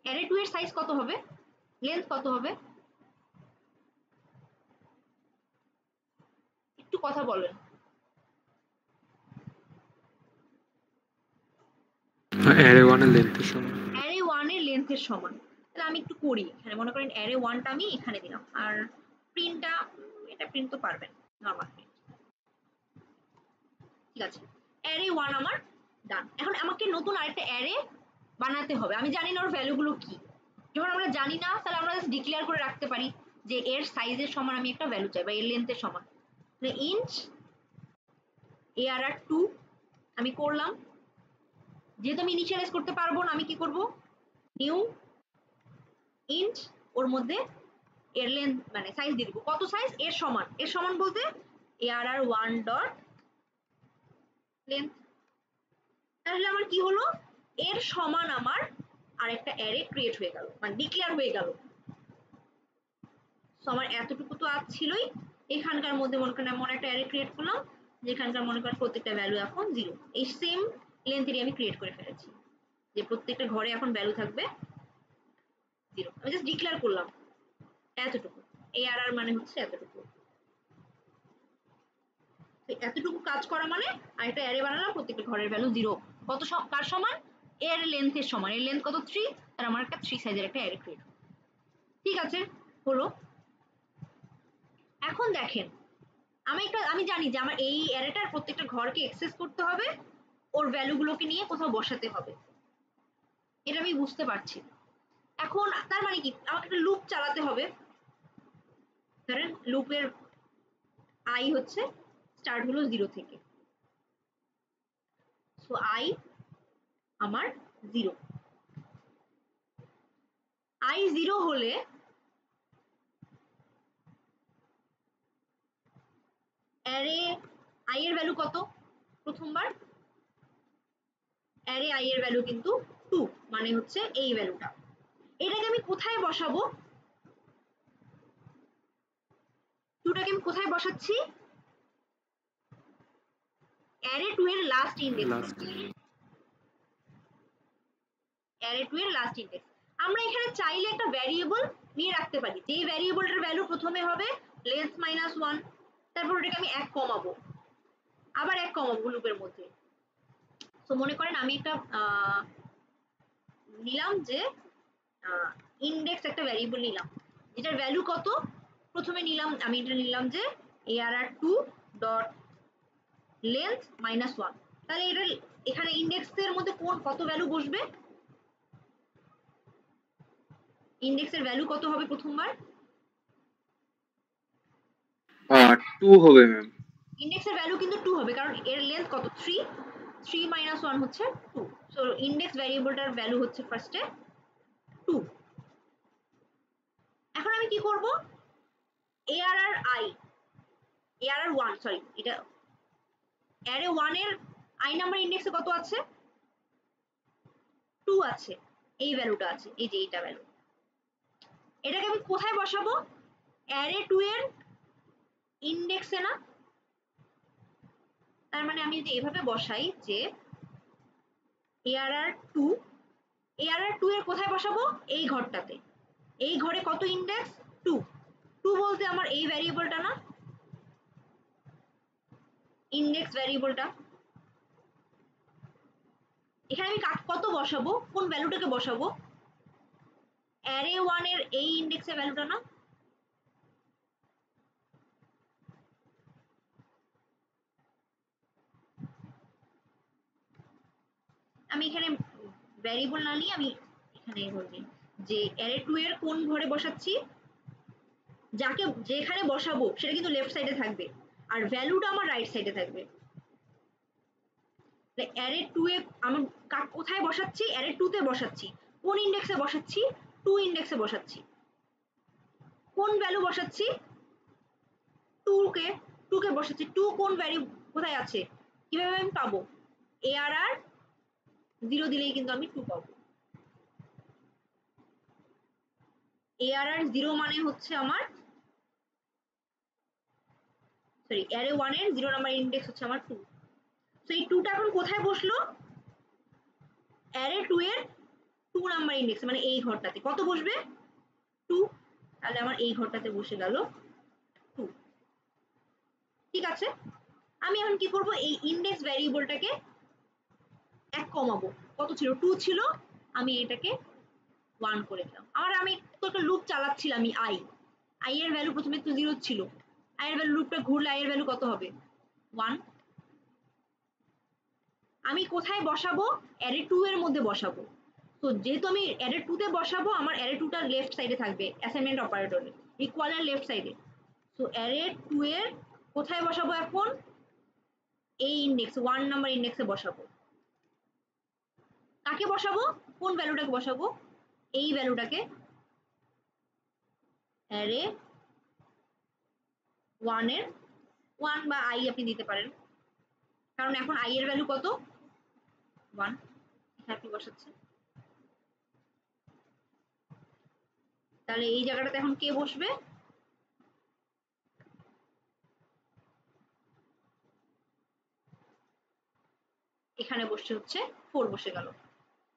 অ্যারে 2 এর সাইজ কত হবে, লেন্থ কত হবে, একটু কথা বলেন। অ্যারে 1 এর লেন্থের সমান। অ্যারে 1 এর লেন্থের সমান। তাহলে আমি একটু করি, এখানে মনে করেন অ্যারে 1টা আমি এখানে দিলাম, আর প্রিন্টটা, এটা প্রিন্ট তো পারবেন নরমাল প্রিন্ট, ঠিক আছে? অ্যারে 1 আমার ডান। এখন আমাকে নতুন আরেকটা অ্যারে বানাতে হবে, আমি জানি না ওর ভ্যালুগুলো কি। যখন আমরা জানি না, তাহলে আমরা জাস্ট ডিক্লেয়ার করে রাখতে পারি যে এর সাইজের সমান আমি একটা ভ্যালু চাই, বা এর লেন্থের সমান। ইন্ট ARR2 আমি করলাম, যেহেতু আমি ইনিশিয়ালাইজ করতে পারবো না, আমি কি করব, নিউ ইন্ট, ওর মধ্যে এর লেন্থ মানে সাইজ দিয়ে দিব, কত সাইজ, এর সমান, এর সমান বলতে ARR1 ডট লেন্থ। তাহলে আমার কি হলো, এর সমান আমার আরেকটা অ্যারে ক্রিয়েট হয়ে গেল, মানে ডিক্লেয়ার হয়ে গেল। সো আমার এতটুকু তো ছিলই, এখানকার মধ্যে মনে করেন এমন একটা অ্যারে ক্রিয়েট করলাম যেখানকার মনে করেন প্রত্যেকটা ভ্যালু এখন 0, এই সেম লেন্থেরই আমি ক্রিয়েট করে ফেলেছি, যে প্রত্যেকটা ঘরে এখন ভ্যালু থাকবে 0, আমি জাস্ট ডিক্লেয়ার করলাম এতটুকু, ARR মানে হচ্ছে এতটুকু। এতটুকু কাজ করা মানে আরেকটা অ্যারে বানালাম, প্রত্যেকটা ঘরের ভ্যালু 0, কত কার সমান, এর লেন্থের সমান, এর লেন্থ কত 3, আর আমার একটা 3 সাইজের একটা অ্যারে ক্রিয়েট। ঠিক আছে, হলো। এখন দেখেন আমি জানি যে আমার এই অ্যারেটার প্রত্যেকটা ঘরকে অ্যাক্সেস করতে হবে, ওর ভ্যালুগুলোকে নিয়ে কোথাও বসাতে হবে, এটা আমি বুঝতে পারছি। এখন তার মানে কি আমাকে একটা লুপ চালাতে হবে। ধরেন লুপের আই হচ্ছে স্টার্ট হলো 0 থেকে, সো আই আমার 0। আই 0 হলে অ্যারে আই এর ভ্যালু কত প্রথমবার? অ্যারে আই এর ভ্যালু কিন্তু 2, মানে হচ্ছে এই ভ্যালুটা। এটাকে আমি কোথায় বসাবো? 2টাকে আমি কোথায় বসাচ্ছি? অ্যারে 2 এর লাস্ট ইন্ডেক্স। লাস্ট অ্যারে 2 এর লাস্ট ইন্ডেক্স। আমরা এখানে চাইলে একটা ভ্যারিয়েবল নিয়ে রাখতে পারি, যেই ভ্যারিয়েবলটার ভ্যালু প্রথমে হবে লেন্থ -1, তারপর ওটাকে আমি 1 কমাবো, আবার 1 কমাবো লুপের মধ্যে। তো মনে করেন আমি একটা নিলাম যে ইন্ডেক্স একটা ভ্যারিয়েবল নিলাম, যেটার ভ্যালু কত? প্রথমে নিলাম আমি এটা নিলাম যে arr2 ডট লেন্থ -1। তাহলে এটা এখানে ইন্ডেক্সের মধ্যে কোন কত ভ্যালু বসবে? ইন্ডেক্সের ভ্যালু কত হবে প্রথমবার? 2 হবে ম্যাম। ইন্ডেক্সের ভ্যালু কিন্তু 2 হবে, কারণ এর লেন্থ কত? 3, 3 - 1 হচ্ছে 2। সো ইন্ডেক্স ভ্যারিয়েবলটার ভ্যালু হচ্ছে ফার্স্টে 2। এখন আমি কি করব? arr1, সরি, এটা অ্যারে 1 এর আই নাম্বার ইন্ডেক্সে কত আছে? 2 আছে, এই ভ্যালুটা আছে, এই যে এইটা ভ্যালু। এটাকে আমি কোথায় বসাবো? অ্যারে 2 এর ইন্ডেক্সে না? তার মানে আমি যদি এভাবে বসাই যে arr2 এর কোথায় বসাবো? এই ঘরটাতে। এই ঘরে কত ইন্ডেক্স? 2। 2 বলতে আমার এই ভ্যারিয়েবলটা না, ইন্ডেক্স ভ্যারিয়েবলটা। এখানে আমি কত বসাবো? কোন ভ্যালুটাকে বসাবো? অ্যারে 1 এর এই ইন্ডেক্সের ভ্যালুটা না? আমি এখানে ভ্যারিয়েবল না নিয়ে আমি এখানে বলছি যে অ্যারে 2 এর কোন ঘরে বসাচ্ছি, যাকে যেখানে বসাবো সেটা কিন্তু লেফট সাইডে থাকবে, আর ভ্যালুটা আমার রাইট সাইডে থাকবে। অ্যারে 2 এ আমি কোথায় বসাচ্ছি? অ্যারে 2 তে বসাচ্ছি। কোন ইন্ডেক্সে বসাচ্ছি? 2 ইন্ডেক্সে বসাচ্ছি। কোন ভ্যালু বসাচ্ছি? 2 কে বসাচ্ছি। 2 কোন ভ্যালু কোথায় আছে? কিভাবে আমি পাবো? arr 0 দিলেই কিন্তু আমি 2 পাবো। arr 0 মানে হচ্ছে আমার, সরি, অ্যারে 1 এর 0 নাম্বার ইন্ডেক্স হচ্ছে আমার 2। তো এই 2টা এখন কোথায় বসলো? অ্যারে 2 এর 2 নাম্বার ইন্ডেক্স, মানে এই ঘরটাতে। কত বসবে? 2। তাহলে আমার এই ঘরটাতে বসে গেল 2। ঠিক আছে, আমি এখন কি করব? এই ইন্ডেক্স ভ্যারিয়েবলটাকে 1 কমাবো। কত ছিল? 2 ছিল, আমি এটাকে 1 করে দিলাম। আমি তো একটা লুপ চালাচ্ছিলাম, আই এর ভ্যালু প্রথমে তো 0 ছিল। আই এর ভ্যালু, লুপটা ঘুরলে আই এর ভ্যালু কত হবে? 1। আমি কোথায় বসাবো? অ্যারে 2 এর মধ্যে বসাবো। তো যেহেতু আমি অ্যারে 2 তে বসাবো, আমার অ্যারে 2 টা লেফট সাইডে থাকবে, অ্যাসাইনমেন্ট অপারেটরে ইকুয়াল এর লেফট সাইডে। তো অ্যারে 2 এর কোথায় বসাবো এখন? এই ইন্ডেক্স 1 নাম্বার ইন্ডেক্সে বসাবো। কাকে বসাবো? কোন ভ্যালুটাকে বসাবো? এই ভ্যালুটাকে, অ্যারে 1 এর 1 বা আই আপনি দিতে পারেন, কারণ এখন আই এর ভ্যালু কত? 1। এখানে আপনি বসাচ্ছেন। তাহলে এই জায়গাটাতে এখন কে বসবে? এখানে বসছে হচ্ছে 4 বসে গেল।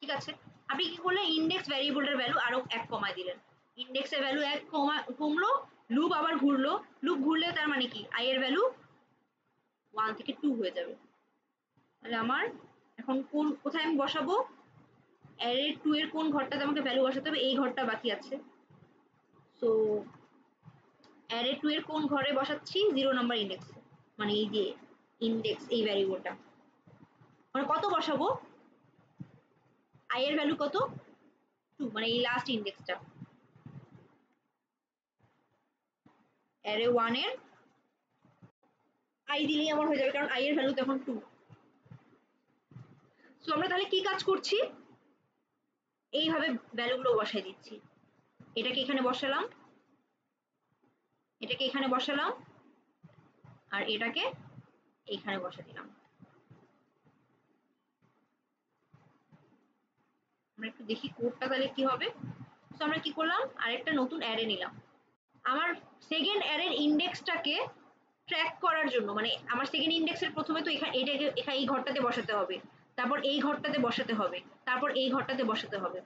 ঠিক আছে, আপনি কি করলেন? ইন্ডেক্স ভ্যারিয়েবলটার ভ্যালু আরো 1 কমায় দিলেন। ইন্ডেক্সের ভ্যালু 1 কমলো, লুপ আবার ঘুরলো। লুপ ঘুরলে তার মানে কি আই এর ভ্যালু 1 থেকে 2 হয়ে যাবে। তাহলে আমার এখন কোথায় আমি বসাবো? অ্যারে 2 এর কোন ঘরটাতে আমাকে ভ্যালু বসাতে হবে? এই ঘরটা বাকি আছে। সো অ্যারে 2 এর কোন ঘরে বসাচ্ছি 0 নাম্বার ইন্ডেক্স, মানে এই যে ইন্ডেক্স এই ভ্যারিয়েবলটা, মানে কত বসাবো, i এর ভ্যালু কত 2, মানে এই লাস্ট ইন্ডেক্সটা অ্যারে 1 এর i দিলেই আমার হয়ে যাবে, কারণ i এর ভ্যালু তখন 2। সো আমরা তাহলে কি কাজ করছি, এইভাবে ভ্যালুগুলো বসাই দিচ্ছি, এটাকে এখানে বসালাম, এটাকে এখানে বসালাম, আর এটাকে এইখানে বসা দিলাম। আমরা একটু দেখি কোডটা তাহলে কি হবে। তো আমরা কি করলাম, আরেকটা নতুন অ্যারে নিলাম। আমার সেকেন্ড অ্যারের ইন্ডেক্সটাকে ট্র্যাক করার জন্য, মানে আমার সেকেন্ড ইন্ডেক্সের প্রথমে তো এখানে এটাকে এখানে এই ঘরটাতে বসাতে হবে, তারপর এই ঘরটাতে বসাতে হবে, তারপর এই ঘরটাতে বসাতে হবে।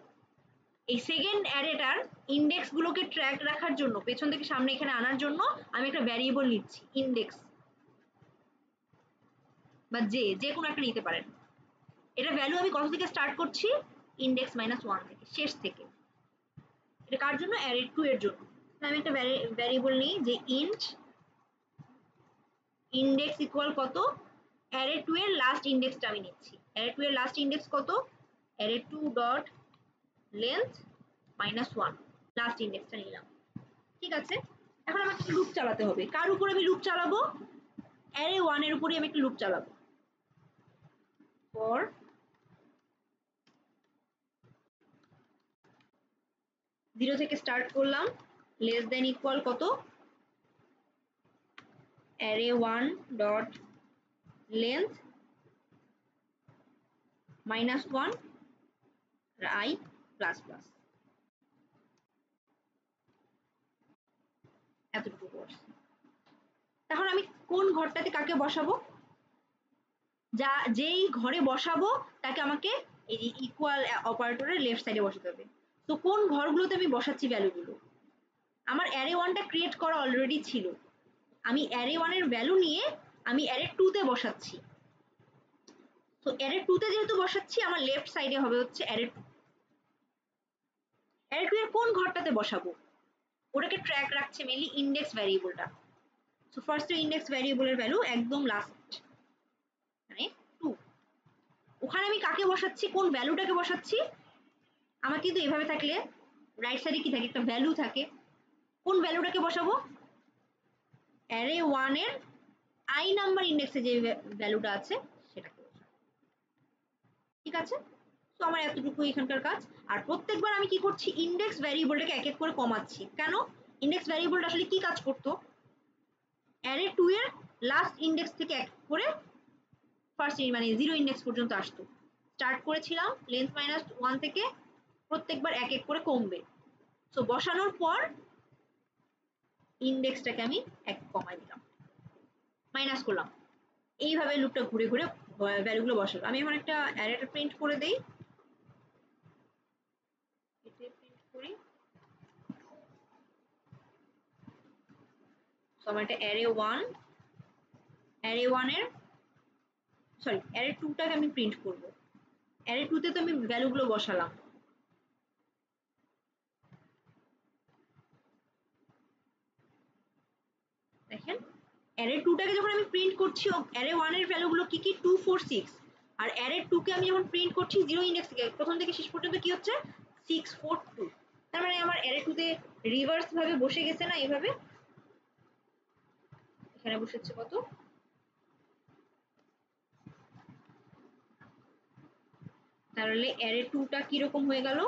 এই সেকেন্ড অ্যারেটার ইন্ডেক্স গুলোকে ট্র্যাক রাখার জন্য, পেছন থেকে সামনে এখানে আনার জন্য আমি একটা ভ্যারিয়েবল নিচ্ছি ইন্ডেক্স, বা যে কোনো একটা নিতে পারেন। এটা ভ্যালু আমি কত থেকে স্টার্ট করছি, ইন্ডেক্স -1 থেকে, শেষ থেকে। এটা কার জন্য, অ্যারে 2 এর জন্য। আমি একটা ভ্যারিয়েবল নিই যে ইন্ট ইন্ডেক্স ইকুয়াল কত, অ্যারে 2 এর লাস্ট ইন্ডেক্সটা আমি নিচ্ছি। অ্যারে 2 এর লাস্ট ইন্ডেক্স কত, অ্যারে 2 ডট লেন্থ -1, লাস্ট ইন্ডেক্সটা নিলাম। ঠিক আছে, এখন আমাকে লুপ চালাতে হবে। কার উপর আমি লুপ চালাবো, অ্যারে 1 এর উপরে আমি একটা লুপ চালাবো। ফর 0 থেকে স্টার্ট করলাম, লেস দেন ইকুয়াল কত, array 1 dot length -1 i plus plus, এতটুকু করছি। এখন আমি কোন ঘরটাতে কাকে বসাবো, যা যেই ঘরে বসাবো তাকে আমাকে এই যে ইকুয়াল অপারেটরের লেফট সাইডে বসাতে হবে। তো কোন ঘরগুলোতে আমি বসাচ্ছি ভ্যালুগুলো, আমার অ্যারে 1টা ক্রিয়েট করা অলরেডি ছিল, আমি অ্যারে 1 এর ভ্যালু নিয়ে আমি অ্যারে 2 তে বসাচ্ছি। তো অ্যারে 2 তে যেহেতু বসাচ্ছি, আমার লেফট সাইডে হবে হচ্ছে অ্যারে 2। অ্যারে 2 এর কোন ঘরটাতে বসাবো, ওটাকে ট্র্যাক রাখছে মেইনলি ইন্ডেক্স ভ্যারিয়েবলটা। সো ফার্স্ট ইন্ডেক্স ভ্যারিয়েবলের ভ্যালু একদম লাস্ট, মানে 2। ওখানে আমি কাকে বসাচ্ছি, কোন ভ্যালুটাকে বসাচ্ছি, আমার কিন্তু এভাবে থাকলে রাইট সাইডে কি থাকে, একটা ভ্যালু থাকে, কোন ভ্যালুটাকে বসাবো, অ্যারে 1 এর i নাম্বার ইন্ডেক্সে যে ভ্যালুটা আছে সেটাকে বসাবো। ঠিক আছে, তো আমার এতটুকু এখানকার কাজ। আর প্রত্যেকবার আমি কি করছি, ইন্ডেক্স ভ্যারিয়েবলটাকে এক এক করে কমাচ্ছি। কেন, ইন্ডেক্স ভ্যারিয়েবলটা আসলে কি কাজ করতো, অ্যারে 2 এর লাস্ট ইন্ডেক্স থেকে এক করে ফার্স্ট মানে 0 ইন্ডেক্স পর্যন্ত আসতো। স্টার্ট করেছিলাম লেন্থ -1 থেকে, প্রত্যেকবার এক এক করে কমবে। সো বসানোর পর ইন্ডেক্সটাকে আমি এক কমাই দিলাম, মাইনাস করলাম, এইভাবে লুপটা ঘুরে ঘুরে ভ্যালুগুলো বসাবো। আমি এখন একটা অ্যারেটা প্রিন্ট করে দেই, এটা প্রিন্ট করি। সো আমার একটা অ্যারে 1, অ্যারে 1 এর সরি অ্যারে 2টাকে আমি প্রিন্ট করব। অ্যারে 2 তে তো আমি ভ্যালুগুলো বসালাম, দেখেন অ্যারে 2টাকে যখন আমি প্রিন্ট করছি, অ্যারে 1 এর ভ্যালুগুলো কি কি 2 4 6, আর অ্যারে 2 কে আমি যখন প্রিন্ট করছি 0 ইন্ডেক্স থেকে, প্রথম থেকে শেষ পর্যন্ত কি হচ্ছে 6 4 2। তার মানে আমার অ্যারে 2 তে রিভার্স ভাবে বসে গেছে না, এইভাবে এখানে বসেছে কত, তাহলে অ্যারে 2টা কি রকম হয়ে গেল,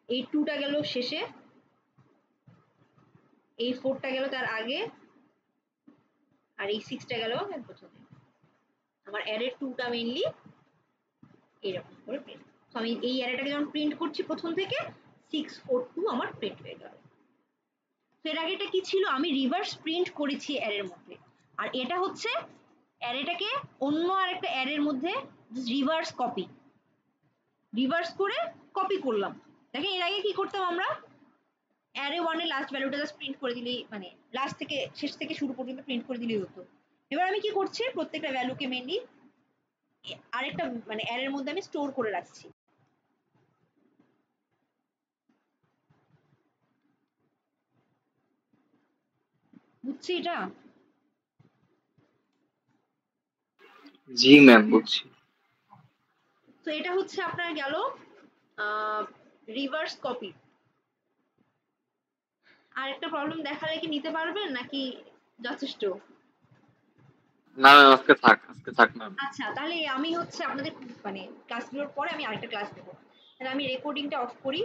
এই 2টা গেল শেষে, এই 4টা গেল তার আগে, আর এই 6টা গেল প্রথমে। আমার অ্যারে 2টা মেইনলি এরকম করে প্রিন্ট, তো আমি এই অ্যারেটাকে যখন প্রিন্ট করছি প্রথম থেকে 6 4 2 আমার প্রিন্ট হয়ে গেল। তো এর আগে এটা কি ছিল, আমি রিভার্স প্রিন্ট করেছি অ্যারের মধ্যে, আর এটা হচ্ছে অ্যারেটাকে অন্য আরেকটা অ্যারের মধ্যে রিভার্স কপি, রিভার্স করে কপি করলাম। দেখেন এর আগে কি করতাম আমরা, অ্যারে 1 এর লাস্ট ভ্যালুটা জাস্ট প্রিন্ট করে দিলেই, মানে লাস্ট থেকে শেষ থেকে শুরু পর্যন্ত প্রিন্ট করে দিলেই হতো। এবার আমি কি করছি, প্রত্যেকটা ভ্যালুকে মেইনলি আরেকটা মানে অ্যারের মধ্যে আমি স্টোর করে রাখছি। বুঝছি এটা? জি ম্যাম বুঝছি। তো এটা হচ্ছে আপনার গেল রিভার্স কপি। আর একটা প্রবলেম দেখালে কি নিতে পারবেন নাকি যথেষ্ট? না ম্যাম আজকে থাক ম্যাম। আচ্ছা, তাহলে আমি হচ্ছে আপনাদের মানে ক্লাসগুলোর পরে আমি আরেকটা ক্লাস দেবো। তাহলে আমি রেকর্ডিংটা অফ করি।